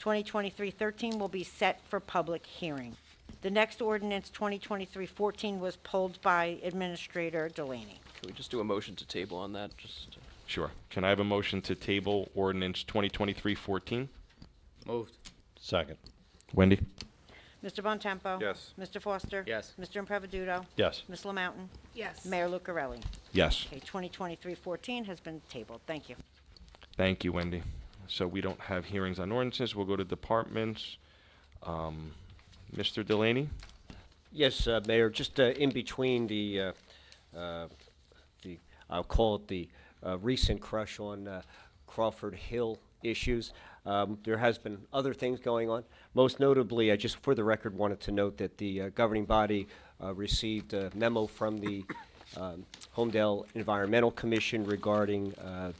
2023-13 will be set for public hearing. The next ordinance, 2023-14, was pulled by Administrator Delaney. Can we just do a motion to table on that? Just Sure. Can I have a motion to table ordinance 2023-14? Moved. Second. Wendy? Mr. Bontempo? Yes. Mr. Foster? Yes. Mr. Impreviduto? Yes. Ms. LaMountain? Yes. Mayor Lucarelli? Yes. Okay, 2023-14 has been tabled. Thank you. Thank you, Wendy. So we don't have hearings on ordinances. We'll go to departments. Mr. Delaney? Yes, Mayor, just in between I'll call it the recent crush on Crawford Hill issues, there has been other things going on. Most notably, I just for the record wanted to note that the governing body received a memo from the Holmdel Environmental Commission regarding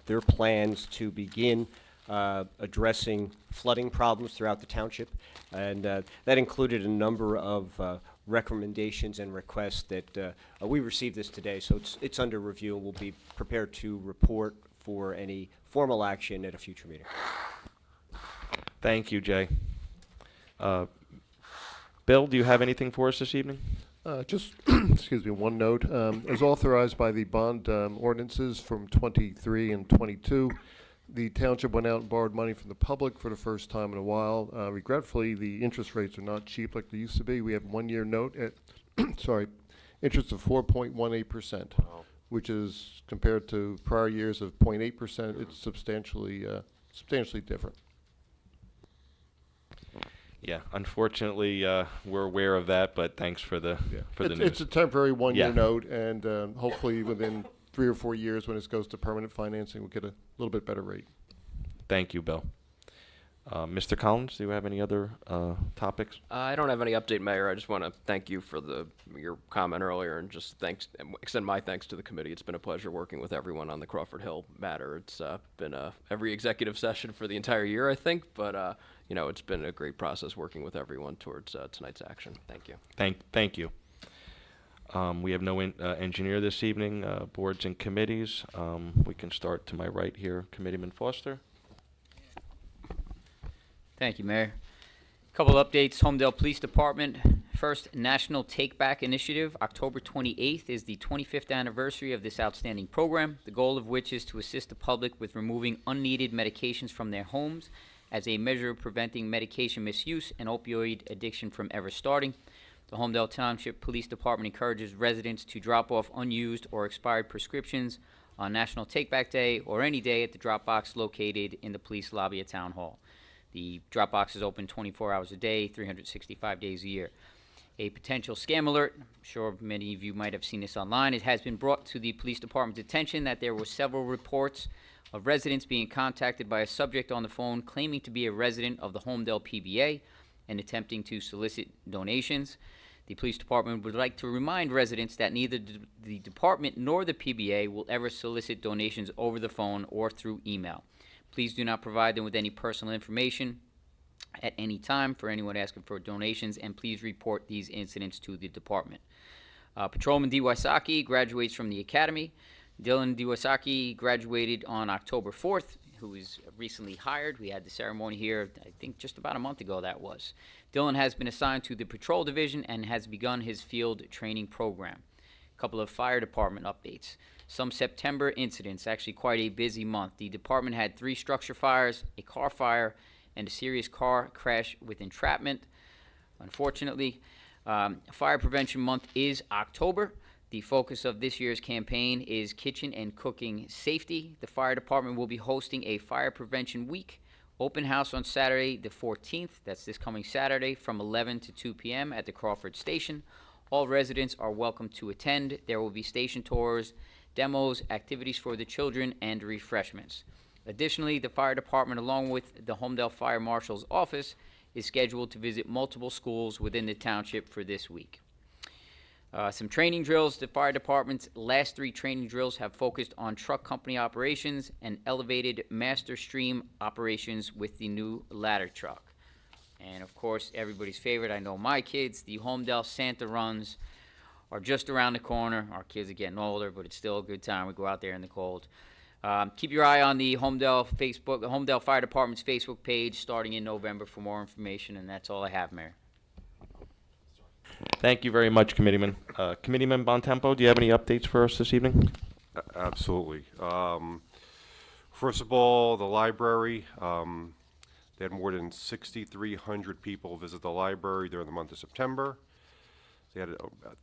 their plans to begin addressing flooding problems throughout the township. And that included a number of recommendations and requests that we received this today. So it's under review and we'll be prepared to report for any formal action at a future meeting. Thank you, Jay. Bill, do you have anything for us this evening? Just, excuse me, one note. As authorized by the bond ordinances from 23 and 22, the township went out and borrowed money from the public for the first time in a while. Regretfully, the interest rates are not cheap like they used to be. We have a one-year note at, sorry, interest of 4.18%, which is compared to prior years of 0.8%. It's substantially different. Yeah, unfortunately, we're aware of that, but thanks for the news. It's a temporary one-year Yeah. note, and hopefully within 3 or 4 years, when it goes to permanent financing, we'll get a little bit better rate. Thank you, Bill. Mr. Collins, do you have any other topics? I don't have any update, Mayor. I just want to thank you for your comment earlier and just extend my thanks to the committee. It's been a pleasure working with everyone on the Crawford Hill matter. It's been every executive session for the entire year, I think, but it's been a great process working with everyone towards tonight's action. Thank you. Thank you. We have no engineer this evening. Boards and committees. We can start to my right here, Committeeman Foster. Thank you, Mayor. Couple updates, Holmdel Police Department. First, National Take Back Initiative. October 28th is the 25th anniversary of this outstanding program, the goal of which is to assist the public with removing unneeded medications from their homes as a measure of preventing medication misuse and opioid addiction from ever starting. The Holmdel Township Police Department encourages residents to drop off unused or expired prescriptions on National Take Back Day or any day at the drop box located in the police lobby at Town Hall. The drop box is open 24 hours a day, 365 days a year. A potential scam alert, I'm sure many of you might have seen this online. It has been brought to the police department's attention that there were several reports of residents being contacted by a subject on the phone claiming to be a resident of the Holmdel PBA and attempting to solicit donations. The police department would like to remind residents that neither the department nor the PBA will ever solicit donations over the phone or through email. Please do not provide them with any personal information at any time for anyone asking for donations, and please report these incidents to the department. Patrolman D. Wysocki graduates from the academy. Dylan D. Wysocki graduated on October 4th, who was recently hired. We had the ceremony here, I think just about a month ago that was. Dylan has been assigned to the patrol division and has begun his field training program. A couple of fire department updates. Some September incidents, actually quite a busy month. The department had 3 structure fires, a car fire, and a serious car crash with entrapment. Unfortunately, Fire Prevention Month is October. The focus of this year's campaign is kitchen and cooking safety. The fire department will be hosting a Fire Prevention Week open house on Saturday the 14th. That's this coming Saturday from 11 to 2 p.m. at the Crawford Station. All residents are welcome to attend. There will be station tours, demos, activities for the children, and refreshments. Additionally, the fire department, along with the Holmdel Fire Marshal's office, is scheduled to visit multiple schools within the township for this week. Some training drills. The fire department's last 3 training drills have focused on truck company operations and elevated master stream operations with the new ladder truck. And of course, everybody's favorite, I know my kids, the Holmdel Santa runs are just around the corner. Our kids are getting older, but it's still a good time. We go out there in the cold. Keep your eye on the Holmdel Fire Department's Facebook page starting in November for more information, and that's all I have, Mayor. Thank you very much, Committeeman. Committeeman Bontempo, do you have any updates for us this evening? Absolutely. First of all, the library. They had more than 6,300 people visit the library during the month of September. They had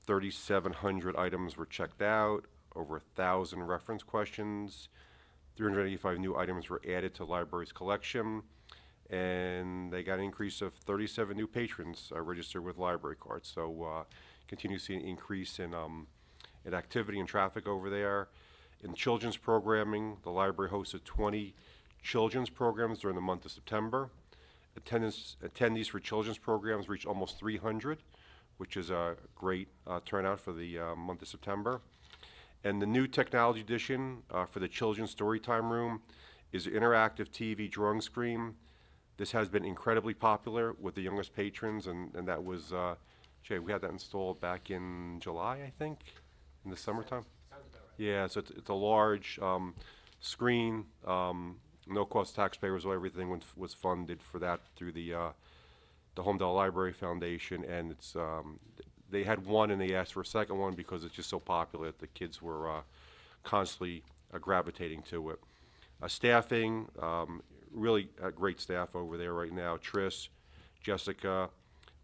3,700 items were checked out, over 1,000 reference questions, 385 new items were added to the library's collection, and they got an increase of 37 new patrons registered with library cards. So continue to see an increase in activity and traffic over there. In children's programming, the library hosted 20 children's programs during the month of September. Attendees for children's programs reached almost 300, which is a great turnout for the month of September. And the new technology addition for the children's storytime room is an interactive TV drawing screen. This has been incredibly popular with the youngest patrons, and that was, Jay, we had that installed back in July, I think, in the summertime? Sounds about right. Yeah, so it's a large screen, no cost taxpayers, or everything was funded for that through the Holmdel Library Foundation, and it's they had one and they asked for a second one because it's just so popular that the kids were constantly gravitating to it. Staffing, really great staff over there right now. Trish, Jessica,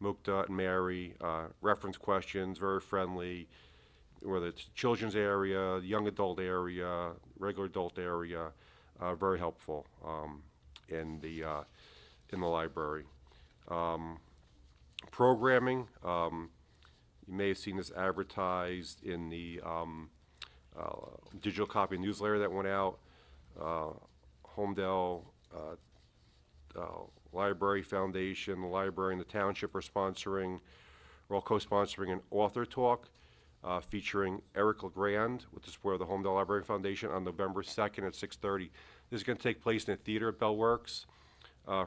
Mukta, and Mary. Reference questions, very friendly, whether it's children's area, young adult area, regular adult area, very helpful in the library. Programming, you may have seen this advertised in the digital copy newsletter that went out. Holmdel Library Foundation, the library and the township are sponsoring, we're all co-sponsoring an author talk featuring Eric LeGrand with the support of the Holmdel Library Foundation on November 2nd at 6:30. This is going to take place in the theater at Bellworks.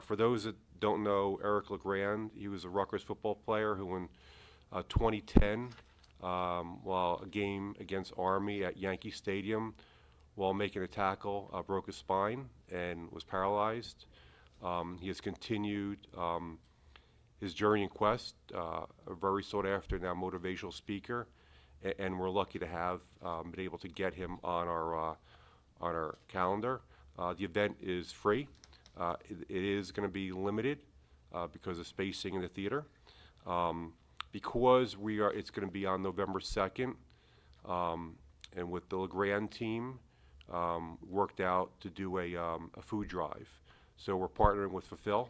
For those that don't know Eric LeGrand, he was a Rutgers football player who in 2010, while a game against Army at Yankee Stadium, while making a tackle, broke his spine and was paralyzed. He has continued his journey and quest, a very sought after now motivational speaker, and we're lucky to have been able to get him on our calendar. The event is free. It is going to be limited because of spacing in the theater. Because it's going to be on November 2nd, and with the LeGrand team, worked out to do a food drive. So we're partnering with Fulfill,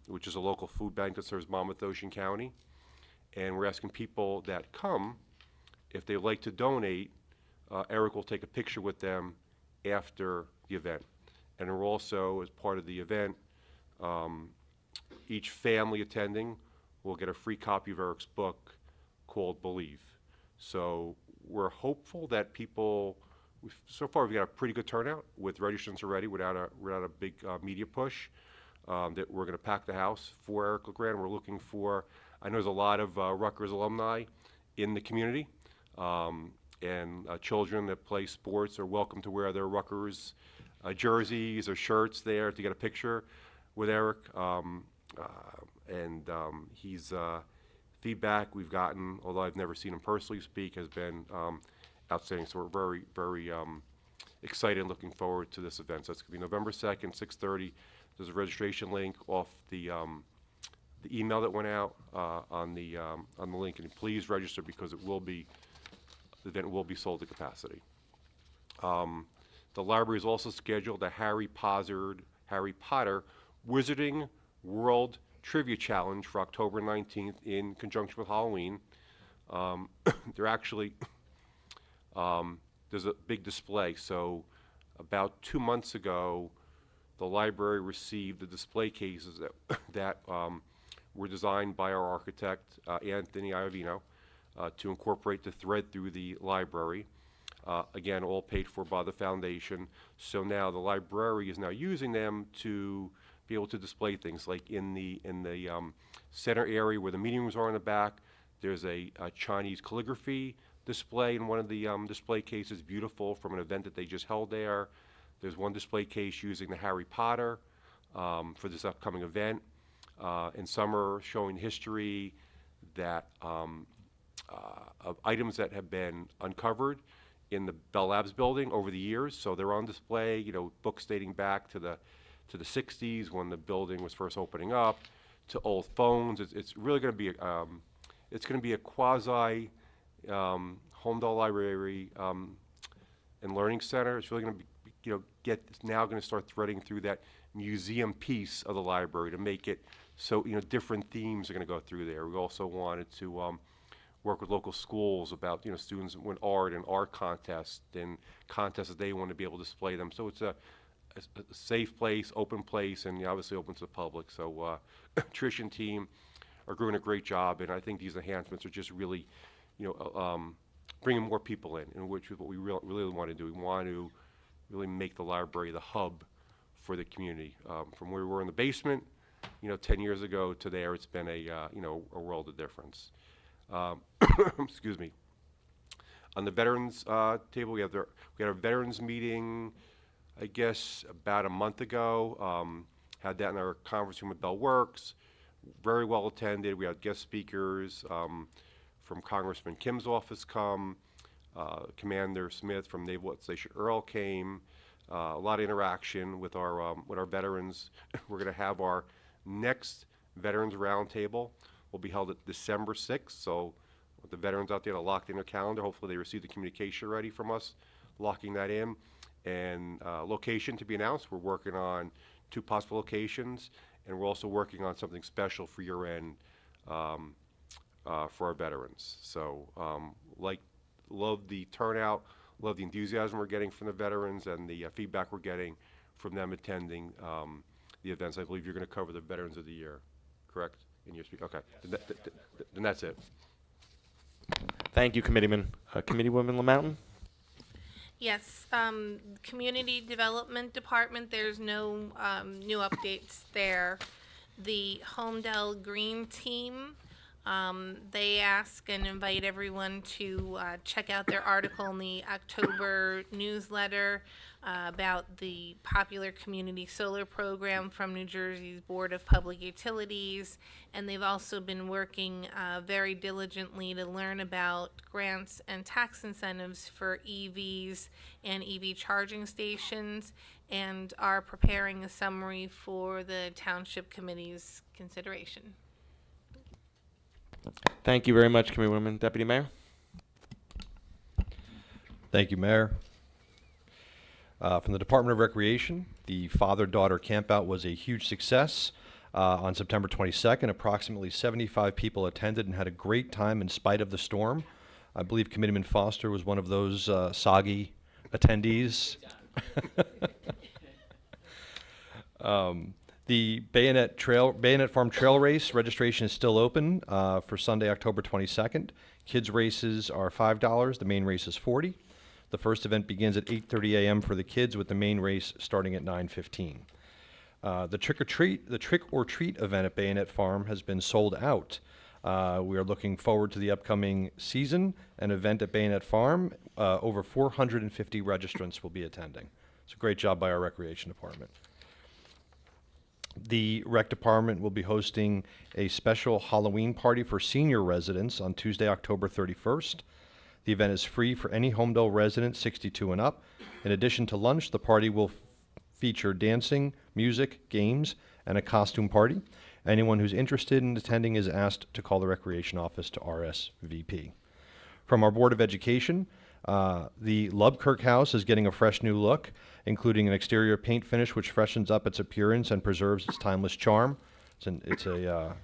which is a local food bank that serves Monmouth Ocean County. And we're asking people that come, if they'd like to donate, Eric will take a picture with them after the event. And we're also, as part of the event, each family attending will get a free copy of Eric's book called Believe. So we're hopeful that people, so far we've got a pretty good turnout with registrants already without a big media push, that we're going to pack the house for Eric LeGrand. We're looking for, I know there's a lot of Rutgers alumni in the community, and children that play sports are welcome to wear their Rutgers jerseys or shirts there to get a picture with Eric. He's feedback we've gotten, although I've never seen him personally speak, has been outstanding. So we're very, very excited and looking forward to this event. So it's going to be November 2nd, 6:30. There's a registration link off the email that went out on the link, and please register because the event will be sold to capacity. The library is also scheduled a Harry Potter Wizarding World Trivia Challenge for October 19th in conjunction with Halloween. They're actually, there's a big display. So about 2 months ago, the library received the display cases that were designed by our architect, Anthony Iovino, to incorporate the thread through the library. Again, all paid for by the foundation. So now the library is now using them to be able to display things like in the center area where the meeting rooms are in the back. There's a Chinese calligraphy display in one of the display cases, beautiful, from an event that they just held there. There's one display case using the Harry Potter for this upcoming event. In summer, showing history that of items that have been uncovered in the Bell Labs building over the years. So they're on display, books dating back to the 60s when the building was first opening up, to old phones. It's really going to be a quasi Holmdel Library and Learning Center. It's really going to be, it's now going to start threading through that museum piece of the library to make it so, different themes are going to go through there. We also wanted to work with local schools about, students win art and art contests and contests that they want to be able to display them. So it's a safe place, open place, and obviously open to the public. So Trish and team are doing a great job, and I think these enhancements are just really, bringing more people in, which is what we really want to do. We want to really make the library the hub for the community. From where we were in the basement, 10 years ago to there, it's been a world of difference. Excuse me. On the veterans table, we had a veterans meeting, I guess, about a month ago. Had that in our conference room at Bell Works. Very well attended. We had guest speakers from Congressman Kim's office come. Commander Smith from Naval Station Earl came. A lot of interaction with our veterans. We're going to have our next Veterans Roundtable will be held at December 6th. So with the veterans out there that locked in their calendar, hopefully they receive the communication ready from us, locking that in. And location to be announced. We're working on 2 possible locations, and we're also working on something special for year end for our veterans. So love the turnout, love the enthusiasm we're getting from the veterans and the feedback we're getting from them attending the events. I believe you're going to cover the Veterans of the Year, correct? In your speech? Okay. Yes. Then that's it. Thank you, Committeeman. Committeewoman LaMountain? Yes, Community Development Department, there's no new updates there. The Holmdel Green Team, they ask and invite everyone to check out their article in the October newsletter about the popular community solar program from New Jersey's Board of Public Utilities. And they've also been working very diligently to learn about grants and tax incentives for EVs and EV charging stations, and are preparing a summary for the Township Committee's consideration. Thank you very much, Committeewoman. Deputy Mayor? Thank you, Mayor. From the Department of Recreation, the father-daughter campout was a huge success. On September 22nd, approximately 75 people attended and had a great time in spite of the storm. I believe Committeeman Foster was one of those soggy attendees. The Bayonet Farm Trail Race registration is still open for Sunday, October 22nd. Kids races are $5. The main race is $40. The first event begins at 8:30 a.m. for the kids, with the main race starting at 9:15. The Trick or Treat event at Bayonet Farm has been sold out. We are looking forward to the upcoming season. An event at Bayonet Farm. Over 450 registrants will be attending. It's a great job by our Recreation Department. The Rec Department will be hosting a special Halloween party for senior residents on Tuesday, October 31st. The event is free for any Holmdel resident 62 and up. In addition to lunch, the party will feature dancing, music, games, and a costume party. Anyone who's interested in attending is asked to call the Recreation Office to RSVP. From our Board of Education, the Lubkirk House is getting a fresh new look, including an exterior paint finish which freshens up its appearance and preserves its timeless charm. It's a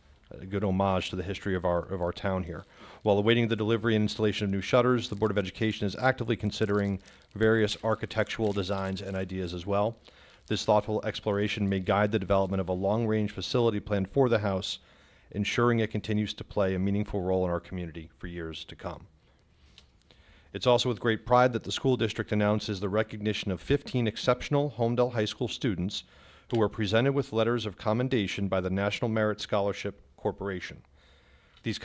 good homage to the history of our town here. While awaiting the delivery and installation of new shutters, the Board of Education is actively considering various architectural designs and ideas as well. This thoughtful exploration may guide the development of a long-range facility plan for the house, ensuring it continues to play a meaningful role in our community for years to come. It's also with great pride that the school district announces the recognition of 15 exceptional Holmdel High School students who were presented with letters of commendation by the National Merit Scholarship Corporation. These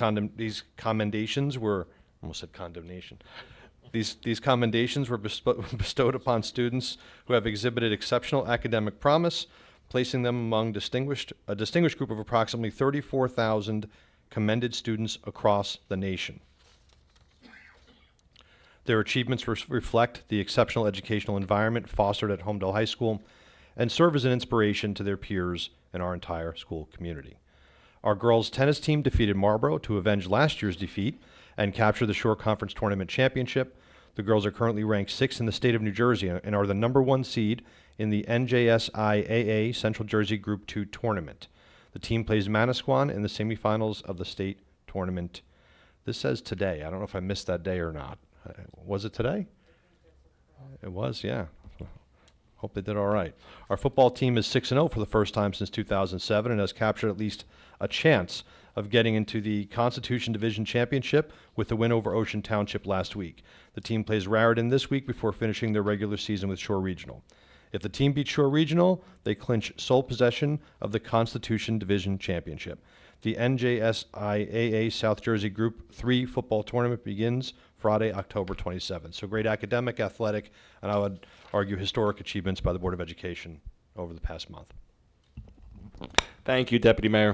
commendations were, almost said condemnation. These commendations were bestowed upon students who have exhibited exceptional academic promise, placing them among a distinguished group of approximately 34,000 commended students across the nation. Their achievements reflect the exceptional educational environment fostered at Holmdel High School and serve as an inspiration to their peers and our entire school community. Our girls tennis team defeated Marlborough to avenge last year's defeat and capture the Shore Conference Tournament Championship. The girls are currently ranked 6th in the state of New Jersey and are the #1 seed in the NJSIAA Central Jersey Group 2 tournament. The team plays Manasquan in the semifinals of the state tournament. This says today. I don't know if I missed that day or not. Was it today? It was, yeah. Hope they did all right. Our football team is 6-0 for the first time since 2007 and has captured at least a chance of getting into the Constitution Division Championship with the win over Ocean Township last week. The team plays Raritan this week before finishing their regular season with Shore Regional. If the team beats Shore Regional, they clinch sole possession of the Constitution Division Championship. The NJSIAA South Jersey Group 3 football tournament begins Friday, October 27th. So great academic, athletic, and I would argue historic achievements by the Board of Education over the past month. Thank you, Deputy Mayor.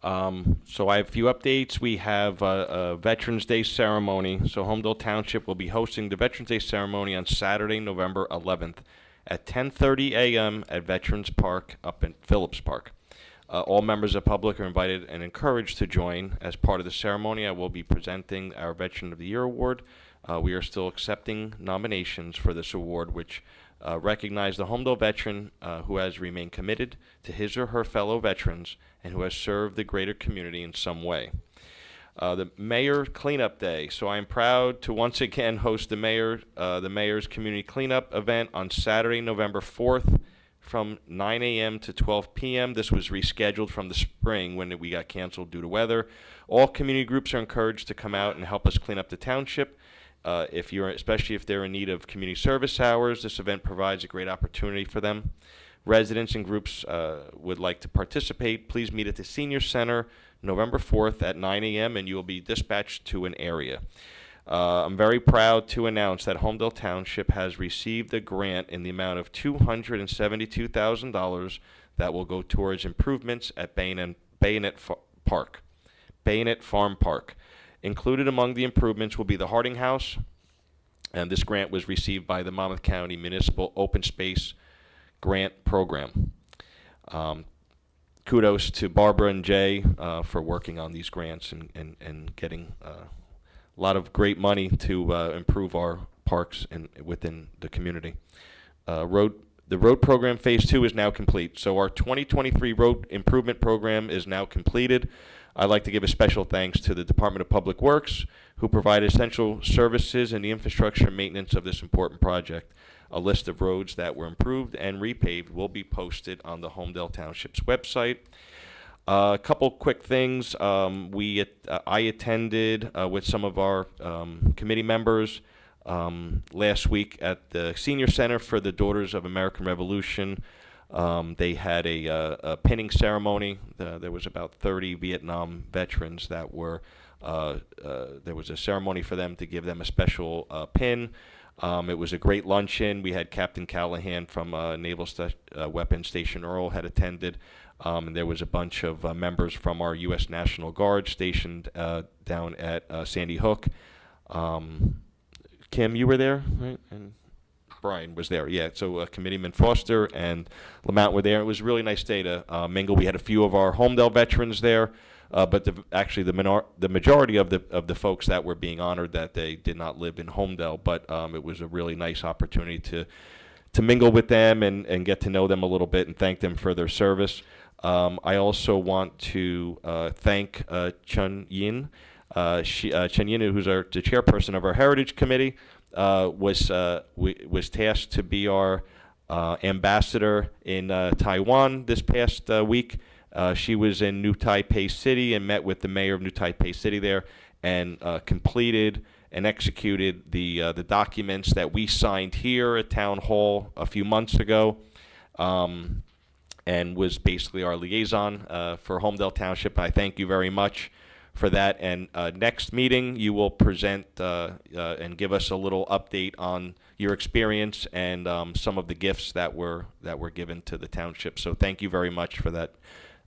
So I have a few updates. We have a Veterans Day ceremony. So Holmdel Township will be hosting the Veterans Day ceremony on Saturday, November 11th at 10:30 a.m. at Veterans Park up in Phillips Park. All members of the public are invited and encouraged to join. As part of the ceremony, I will be presenting our Veteran of the Year Award. We are still accepting nominations for this award, which recognize the Holmdel veteran who has remained committed to his or her fellow veterans and who has served the greater community in some way. The Mayor Cleanup Day. So I am proud to once again host the Mayor's Community Cleanup event on Saturday, November 4th from 9 a.m. to 12 p.m. This was rescheduled from the spring when we got canceled due to weather. All community groups are encouraged to come out and help us clean up the township. Especially if they're in need of community service hours, this event provides a great opportunity for them. Residents and groups would like to participate. Please meet at the Senior Center November 4th at 9 a.m. and you will be dispatched to an area. I'm very proud to announce that Holmdel Township has received a grant in the amount of $272,000 that will go towards improvements at Bayonet Farm Park. Included among the improvements will be the Harding House, and this grant was received by the Monmouth County Municipal Open Space Grant Program. Kudos to Barbara and Jay for working on these grants and getting a lot of great money to improve our parks within the community. The road program phase 2 is now complete. So our 2023 road improvement program is now completed. I'd like to give a special thanks to the Department of Public Works, who provide essential services in the infrastructure and maintenance of this important project. A list of roads that were improved and repaved will be posted on the Holmdel Township's website. A couple quick things. I attended with some of our committee members last week at the Senior Center for the Daughters of American Revolution. They had a pinning ceremony. There was about 30 Vietnam veterans that were, there was a ceremony for them to give them a special pin. It was a great luncheon. We had Captain Callahan from Naval Weapons Station Earl had attended. And there was a bunch of members from our U.S. National Guard stationed down at Sandy Hook. Kim, you were there, right? And Brian was there, yeah. So Committeeman Foster and Lamont were there. It was a really nice day to mingle. We had a few of our Holmdel veterans there, but the majority of the folks that were being honored that day did not live in Holmdel. But it was a really nice opportunity to mingle with them and get to know them a little bit and thank them for their service. I also want to thank Chun Yin. Chun Yin, who's the chairperson of our Heritage Committee, was tasked to be our ambassador in Taiwan this past week. She was in New Taipei City and met with the mayor of New Taipei City there and completed and executed the documents that we signed here at Town Hall a few months ago, and was basically our liaison for Holmdel Township. I thank you very much for that. And next meeting, you will present and give us a little update on your experience and some of the gifts that were given to the township. So thank you very much for that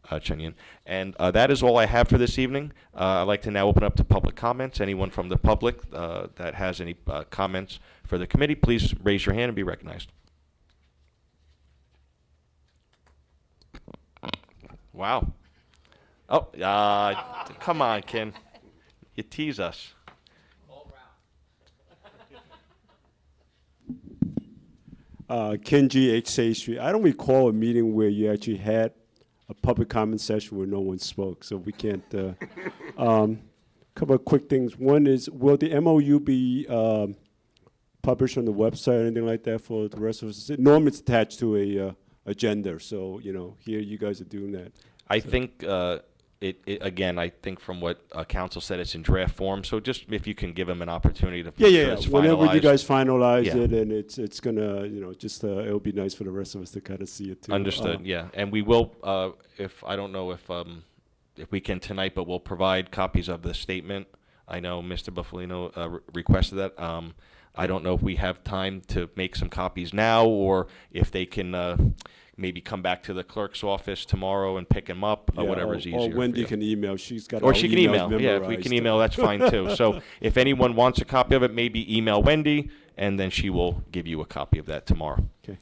Chunyan. And that is all I have for this evening. I'd like to now open up to public comments. Anyone from the public that has any comments for the committee, please raise your hand and be recognized. Wow. Oh, come on, Ken. You tease us. Ken G. H. Say Street. I don't recall a meeting where you actually had a public comment session where no one spoke, so we can't. Couple of quick things. One is, will the MOU be published on the website or anything like that for the rest of us? Normally it's attached to a agenda, so, you know, here you guys are doing that. I think, again, I think from what council said, it's in draft form, so just if you can give them an opportunity to make sure it's Whenever you finalized. guys finalize Yeah. it, and it's gonna, you know, just it'll be nice for the rest of us to kind of see it too. Understood, yeah. And we will, if, I don't know if we can tonight, but we'll provide copies of the statement. I know Mr. Buffalino requested that. I don't know if we have time to make some copies now, or if they can maybe come back to the clerk's office tomorrow and pick them up, or whatever is easier. Or for Wendy you. can email. She's got. Or our she can emails email. Yeah, if we can memorized. email, that's fine too. So if anyone wants a copy of it, maybe email Wendy, and then she will give you a copy of that tomorrow. Okay.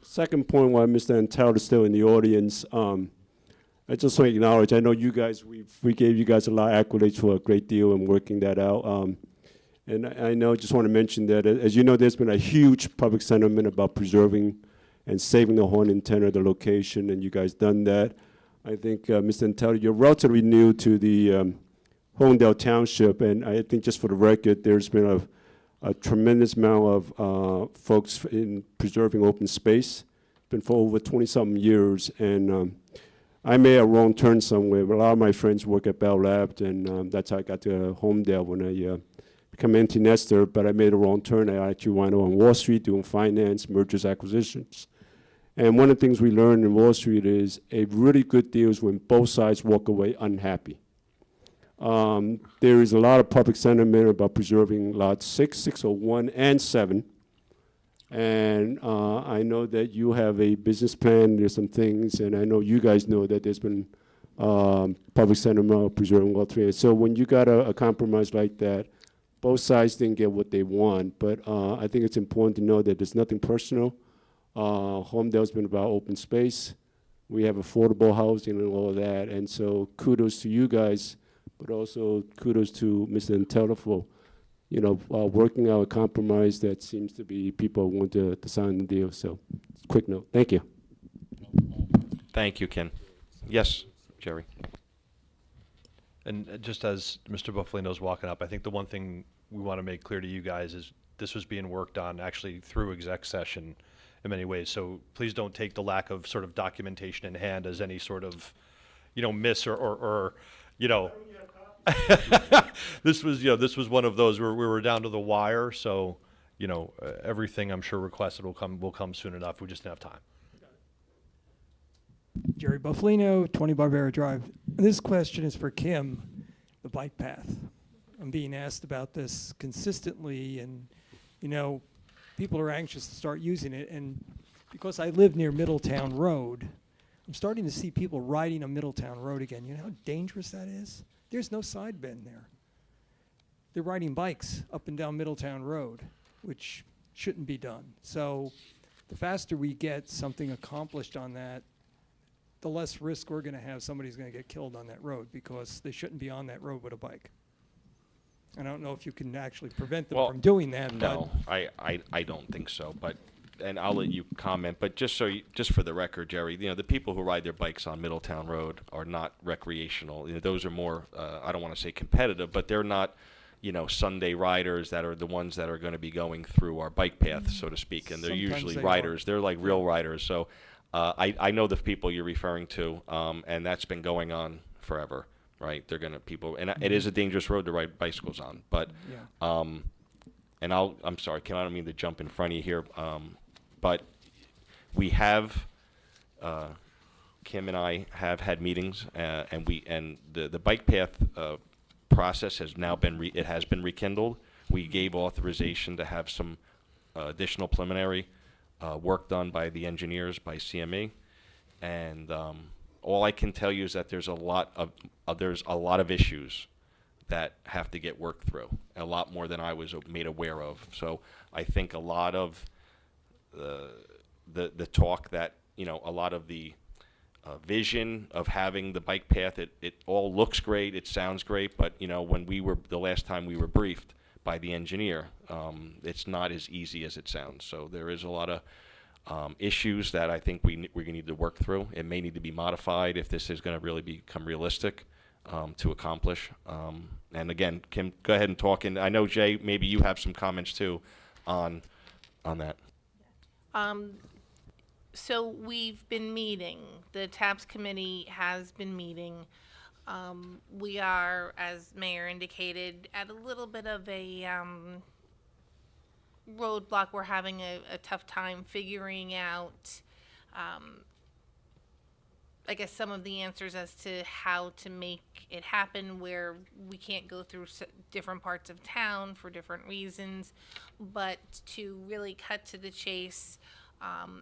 Second point, while Mr. Antel is still in the audience, I just want to acknowledge, I know you guys, we gave you guys a lot of accolades for a great deal in working that out. And I know, just want to mention that, as you know, there's been a huge public sentiment about preserving and saving the horn antenna, the location, and you guys done that. I think, Mr. Antel, you're relatively new to the Holmdel Township, and I think just for the record, there's been a tremendous amount of folks in preserving open space. Been for over 20-something years, and I made a wrong turn somewhere, but a lot of my friends work at Bell Labs, and that's how I got to Holmdel when I became an empty nester, but I made a wrong turn. I actually wound up on Wall Street doing finance, mergers, acquisitions. And one of the things we learned in Wall Street is a really good deal is when both sides walk away unhappy. There is a lot of public sentiment about preserving lots 6, 601, and 7. And I know that you have a business plan, there's some things, and I know you guys know that there's been public sentiment about preserving all 3. So when you got a compromise like that, both sides didn't get what they want, but I think it's important to know that there's nothing personal. Holmdel's been about open space. We have affordable housing and all of that, and so kudos to you guys, but also kudos to Mr. Antel for, you know, working out a compromise that seems to be people want to sign the deal. So, quick note. Thank you. Thank you, Ken. Yes, Jerry. And just as Mr. Buffalino's walking up, I think the one thing we want to make clear to you guys is this was being worked on actually through exec session in many ways. So please don't take the lack of sort of documentation in hand as any sort of, you know, miss or you know. This was one of those where we were down to the wire. So, you know, everything I'm sure requested will come soon enough. We just didn't have time. Jerry Buffalino, 20 Barbera Drive. This question is for Kim, the bike path. I'm being asked about this consistently, and, you know, people are anxious to start using it. And because I live near Middletown Road, I'm starting to see people riding on Middletown Road again. You know how dangerous that is? There's no side bend there. They're riding bikes up and down Middletown Road, which shouldn't be done. So the faster we get something accomplished on that, the less risk we're going to have somebody's going to get killed on that road, because they shouldn't be on that road with a bike. And I don't know if you can actually prevent them from doing that. No, I don't think so. But, and I'll let you comment. But just for the record, Jerry, you know, the people who ride their bikes on Middletown Road are not recreational. You know, those are more, I don't want to say competitive, but they're not, you know, Sunday riders that are the ones that are going to be going through our bike path, so to speak. And they're Sometimes usually they riders. They're like real riders. So I know the people you're referring to, and that's been going on forever, right? They're going to people, and it is a dangerous road to ride bicycles on. But, and I'm sorry, Kim, I don't mean to jump in front of you here, but we have, Kim and I have had meetings, and the bike path process has now been rekindled. We gave authorization to have some additional preliminary work done by the engineers, by CME, and All I can tell you is that there's a lot of issues that have to get worked through, a lot more than I was made aware of. So I think a lot of the talk that, a lot of the vision of having the bike path, it all looks great, it sounds great, but when the last time we were briefed by the engineer, it's not as easy as it sounds. So there is a lot of issues that I think we're going to need to work through. It may need to be modified if this is going to really become realistic to accomplish. And again, Kim, go ahead and talk. And I know, Jay, maybe you have some comments too on that. So we've been meeting. The TAPS committee has been meeting. We are, as Mayor indicated, at a little bit of a roadblock. We're having a tough time figuring out, I guess, some of the answers as to how to make it happen, where we can't go through different parts of town for different reasons. But to really cut to the chase,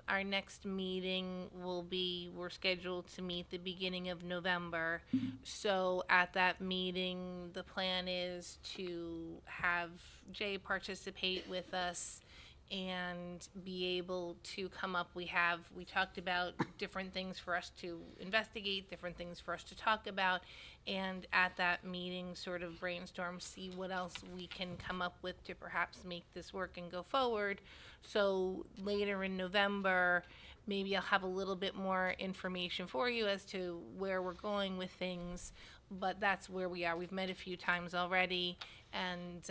our next meeting we're scheduled to meet the beginning of November. So at that meeting, the plan is to have Jay participate with us and be able to come up. We talked about different things for us to investigate, different things for us to talk about, and at that meeting sort of brainstorm, see what else we can come up with to perhaps make this work and go forward. So later in November, maybe I'll have a little bit more information for you as to where we're going with things, but that's where we are. We've met a few times already, and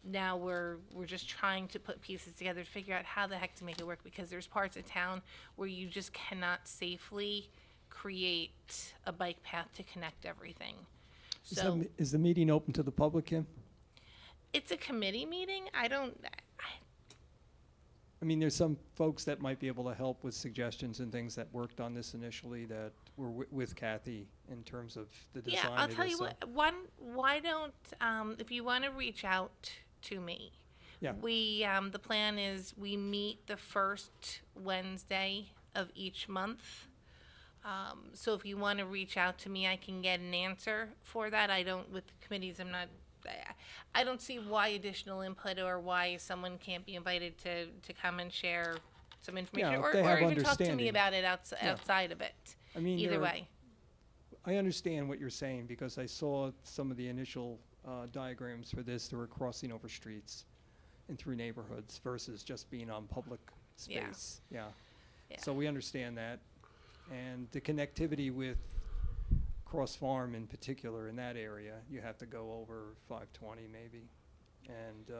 now we're just trying to put pieces together to figure out how the heck to make it work, because there's parts of town where you just cannot safely create a bike path to connect everything. So Is the meeting open to the public, Kim? it's a committee meeting. I mean, there's some folks that might be able to help with suggestions and things that worked on this initially that were with Kathy in terms of the design Yeah, I'll of tell this, you so- what, why don't, if you want to reach out to me, Yeah. the plan is we meet the first Wednesday of each month. So if you want to reach out to me, I can get an answer for that. With the committees, I don't see why additional input or why someone can't be invited to come and share some information, Yeah, if or they have even talk to me understanding. about it Yeah. outside of it. I mean, Either way. I understand what you're saying because I saw some of the initial diagrams for this that were crossing over streets and through neighborhoods versus just being on public Yeah. space. Yeah. Yeah. So we understand that. And the connectivity with Cross Farm in particular, in that area, you have to go over 520 maybe. And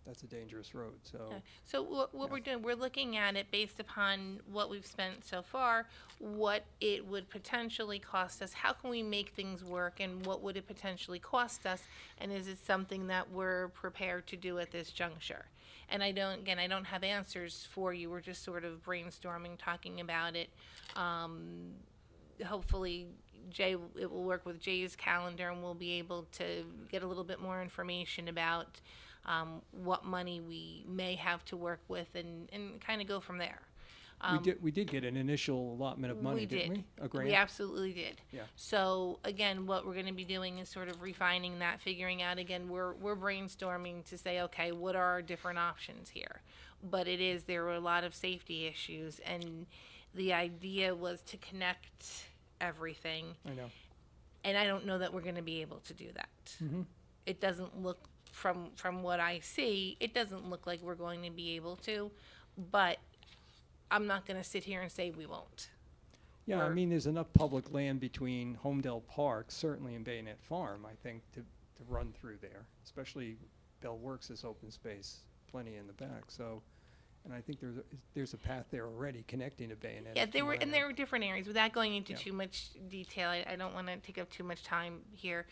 that's a dangerous road, so. Okay. So what we're doing, we're looking at it based upon what we've spent so far, what it would potentially cost us, how can we make things work, and what would it potentially cost us, and is it something that we're prepared to do at this juncture? And I don't have answers for you, we're just sort of brainstorming, talking about it. Hopefully it will work with Jay's calendar, and we'll be able to get a little bit more information about what money we may have to work with, and kind of go from there. We did get an initial allotment of money, didn't we? A grant? We absolutely did. Yeah. So again, what we're going to be doing is sort of refining that, figuring out, again, we're brainstorming to say, okay, what are our different options here? But there were a lot of safety issues, and the idea was to connect everything. I know. And I don't know that we're going to be able to do that. Mhm. It doesn't look, from what I see, it doesn't look like we're going to be able to, but I'm not going to sit here and say we won't. Yeah, I mean, there's enough public land between Holmdel Park, certainly, and Bayonet Farm, I think, to run through there, especially Bell Works is open space, plenty in the back, so, and I think there's a path there already connecting to Bayonet. Yeah, from there what I know. were different areas. Without going into Yeah. too much detail, I don't want to take up too much time here,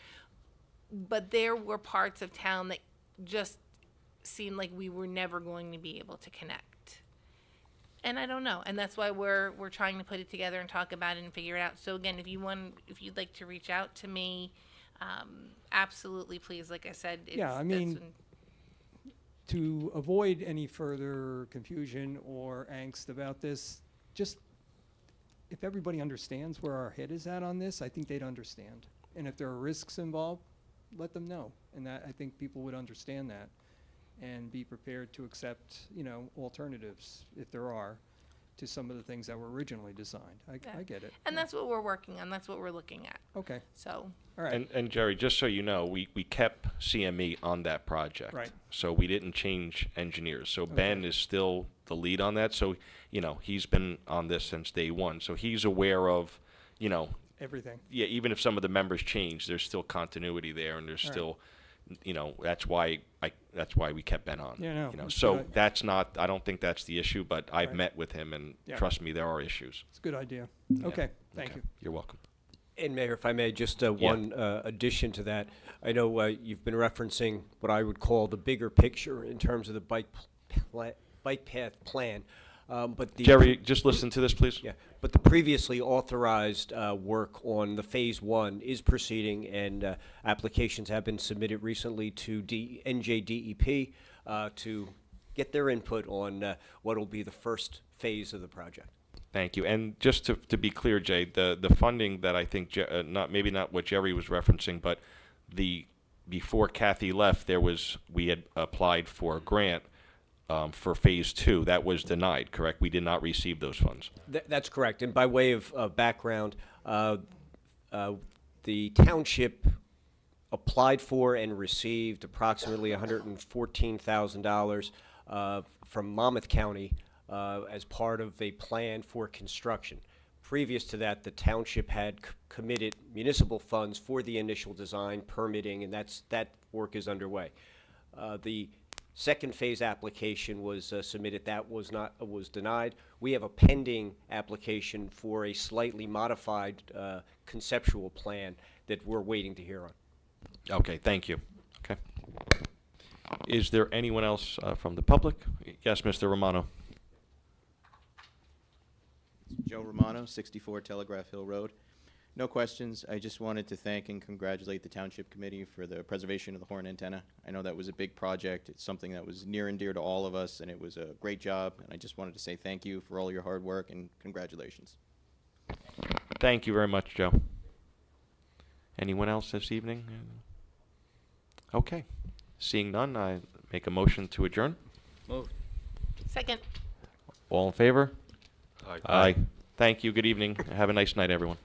but there were parts of town that just seemed like we were never going to be able to connect. And I don't know, and that's why we're trying to put it together and talk about it and figure it out. So again, if you'd like to reach out to me, absolutely, please. Like I said, Yeah, I mean, to avoid any further confusion or angst about this, just if everybody understands where our head is at on this, I think they'd understand. And if there are risks involved, let them know. And that, I think people would understand that and be prepared to accept, you know, alternatives, if there are, to some of the things that were originally designed. I get it. And that's what we're working on. That's what we're looking at. Okay, So, all right. And Jerry, just so you know, we kept CME on that project. Right. So we didn't change engineers. So Ben is still the lead on that. So, you know, he's been on this since day one. So he's aware of, you know, Everything. yeah, even if some of the members change, there's still continuity there, and there's All right. still, you know, that's why we kept Ben on. Yeah, no, You know, that's so good. that's not. I don't think that's the issue, but I've Right. met with him, and Yeah. trust me, there are issues. It's a good idea. Yeah. Okay, thank you. You're welcome. And Mayor, if I may, just one addition to that. I know you've been referencing what I would call the bigger picture in terms of the bike path plan. But the Jerry, just listen to this, please. Yeah, but the previously authorized work on the Phase 1 is proceeding, and applications have been submitted recently to NJDEP to get their input on what will be the first phase of the project. Thank you. And just to be clear, Jay, the funding that I think, maybe not what Jerry was referencing, but before Kathy left, we had applied for a grant for Phase 2. That was denied, correct? We did not receive those funds. That's correct. And by way of background, the township applied for and received approximately $114,000 from Monmouth County as part of a plan for construction. Previous to that, the township had committed municipal funds for the initial design, permitting, and that work is underway. The second phase application was submitted. That was denied. We have a pending application for a slightly modified conceptual plan that we're waiting to hear on. Okay, thank you. Okay. Is there anyone else from the public? Yes, Mr. Romano. Joe Romano, 64 Telegraph Hill Road. No questions. I just wanted to thank and congratulate the Township Committee for the preservation of the horn antenna. I know that was a big project. It's something that was near and dear to all of us, and it was a great job. And I just wanted to say thank you for all your hard work and congratulations. Thank you very much, Joe. Anyone else this evening? Okay. Seeing none, I make a motion to adjourn. Moved. second. All in favor? Aye. Aye. Thank you. Good evening. Have a nice night, everyone.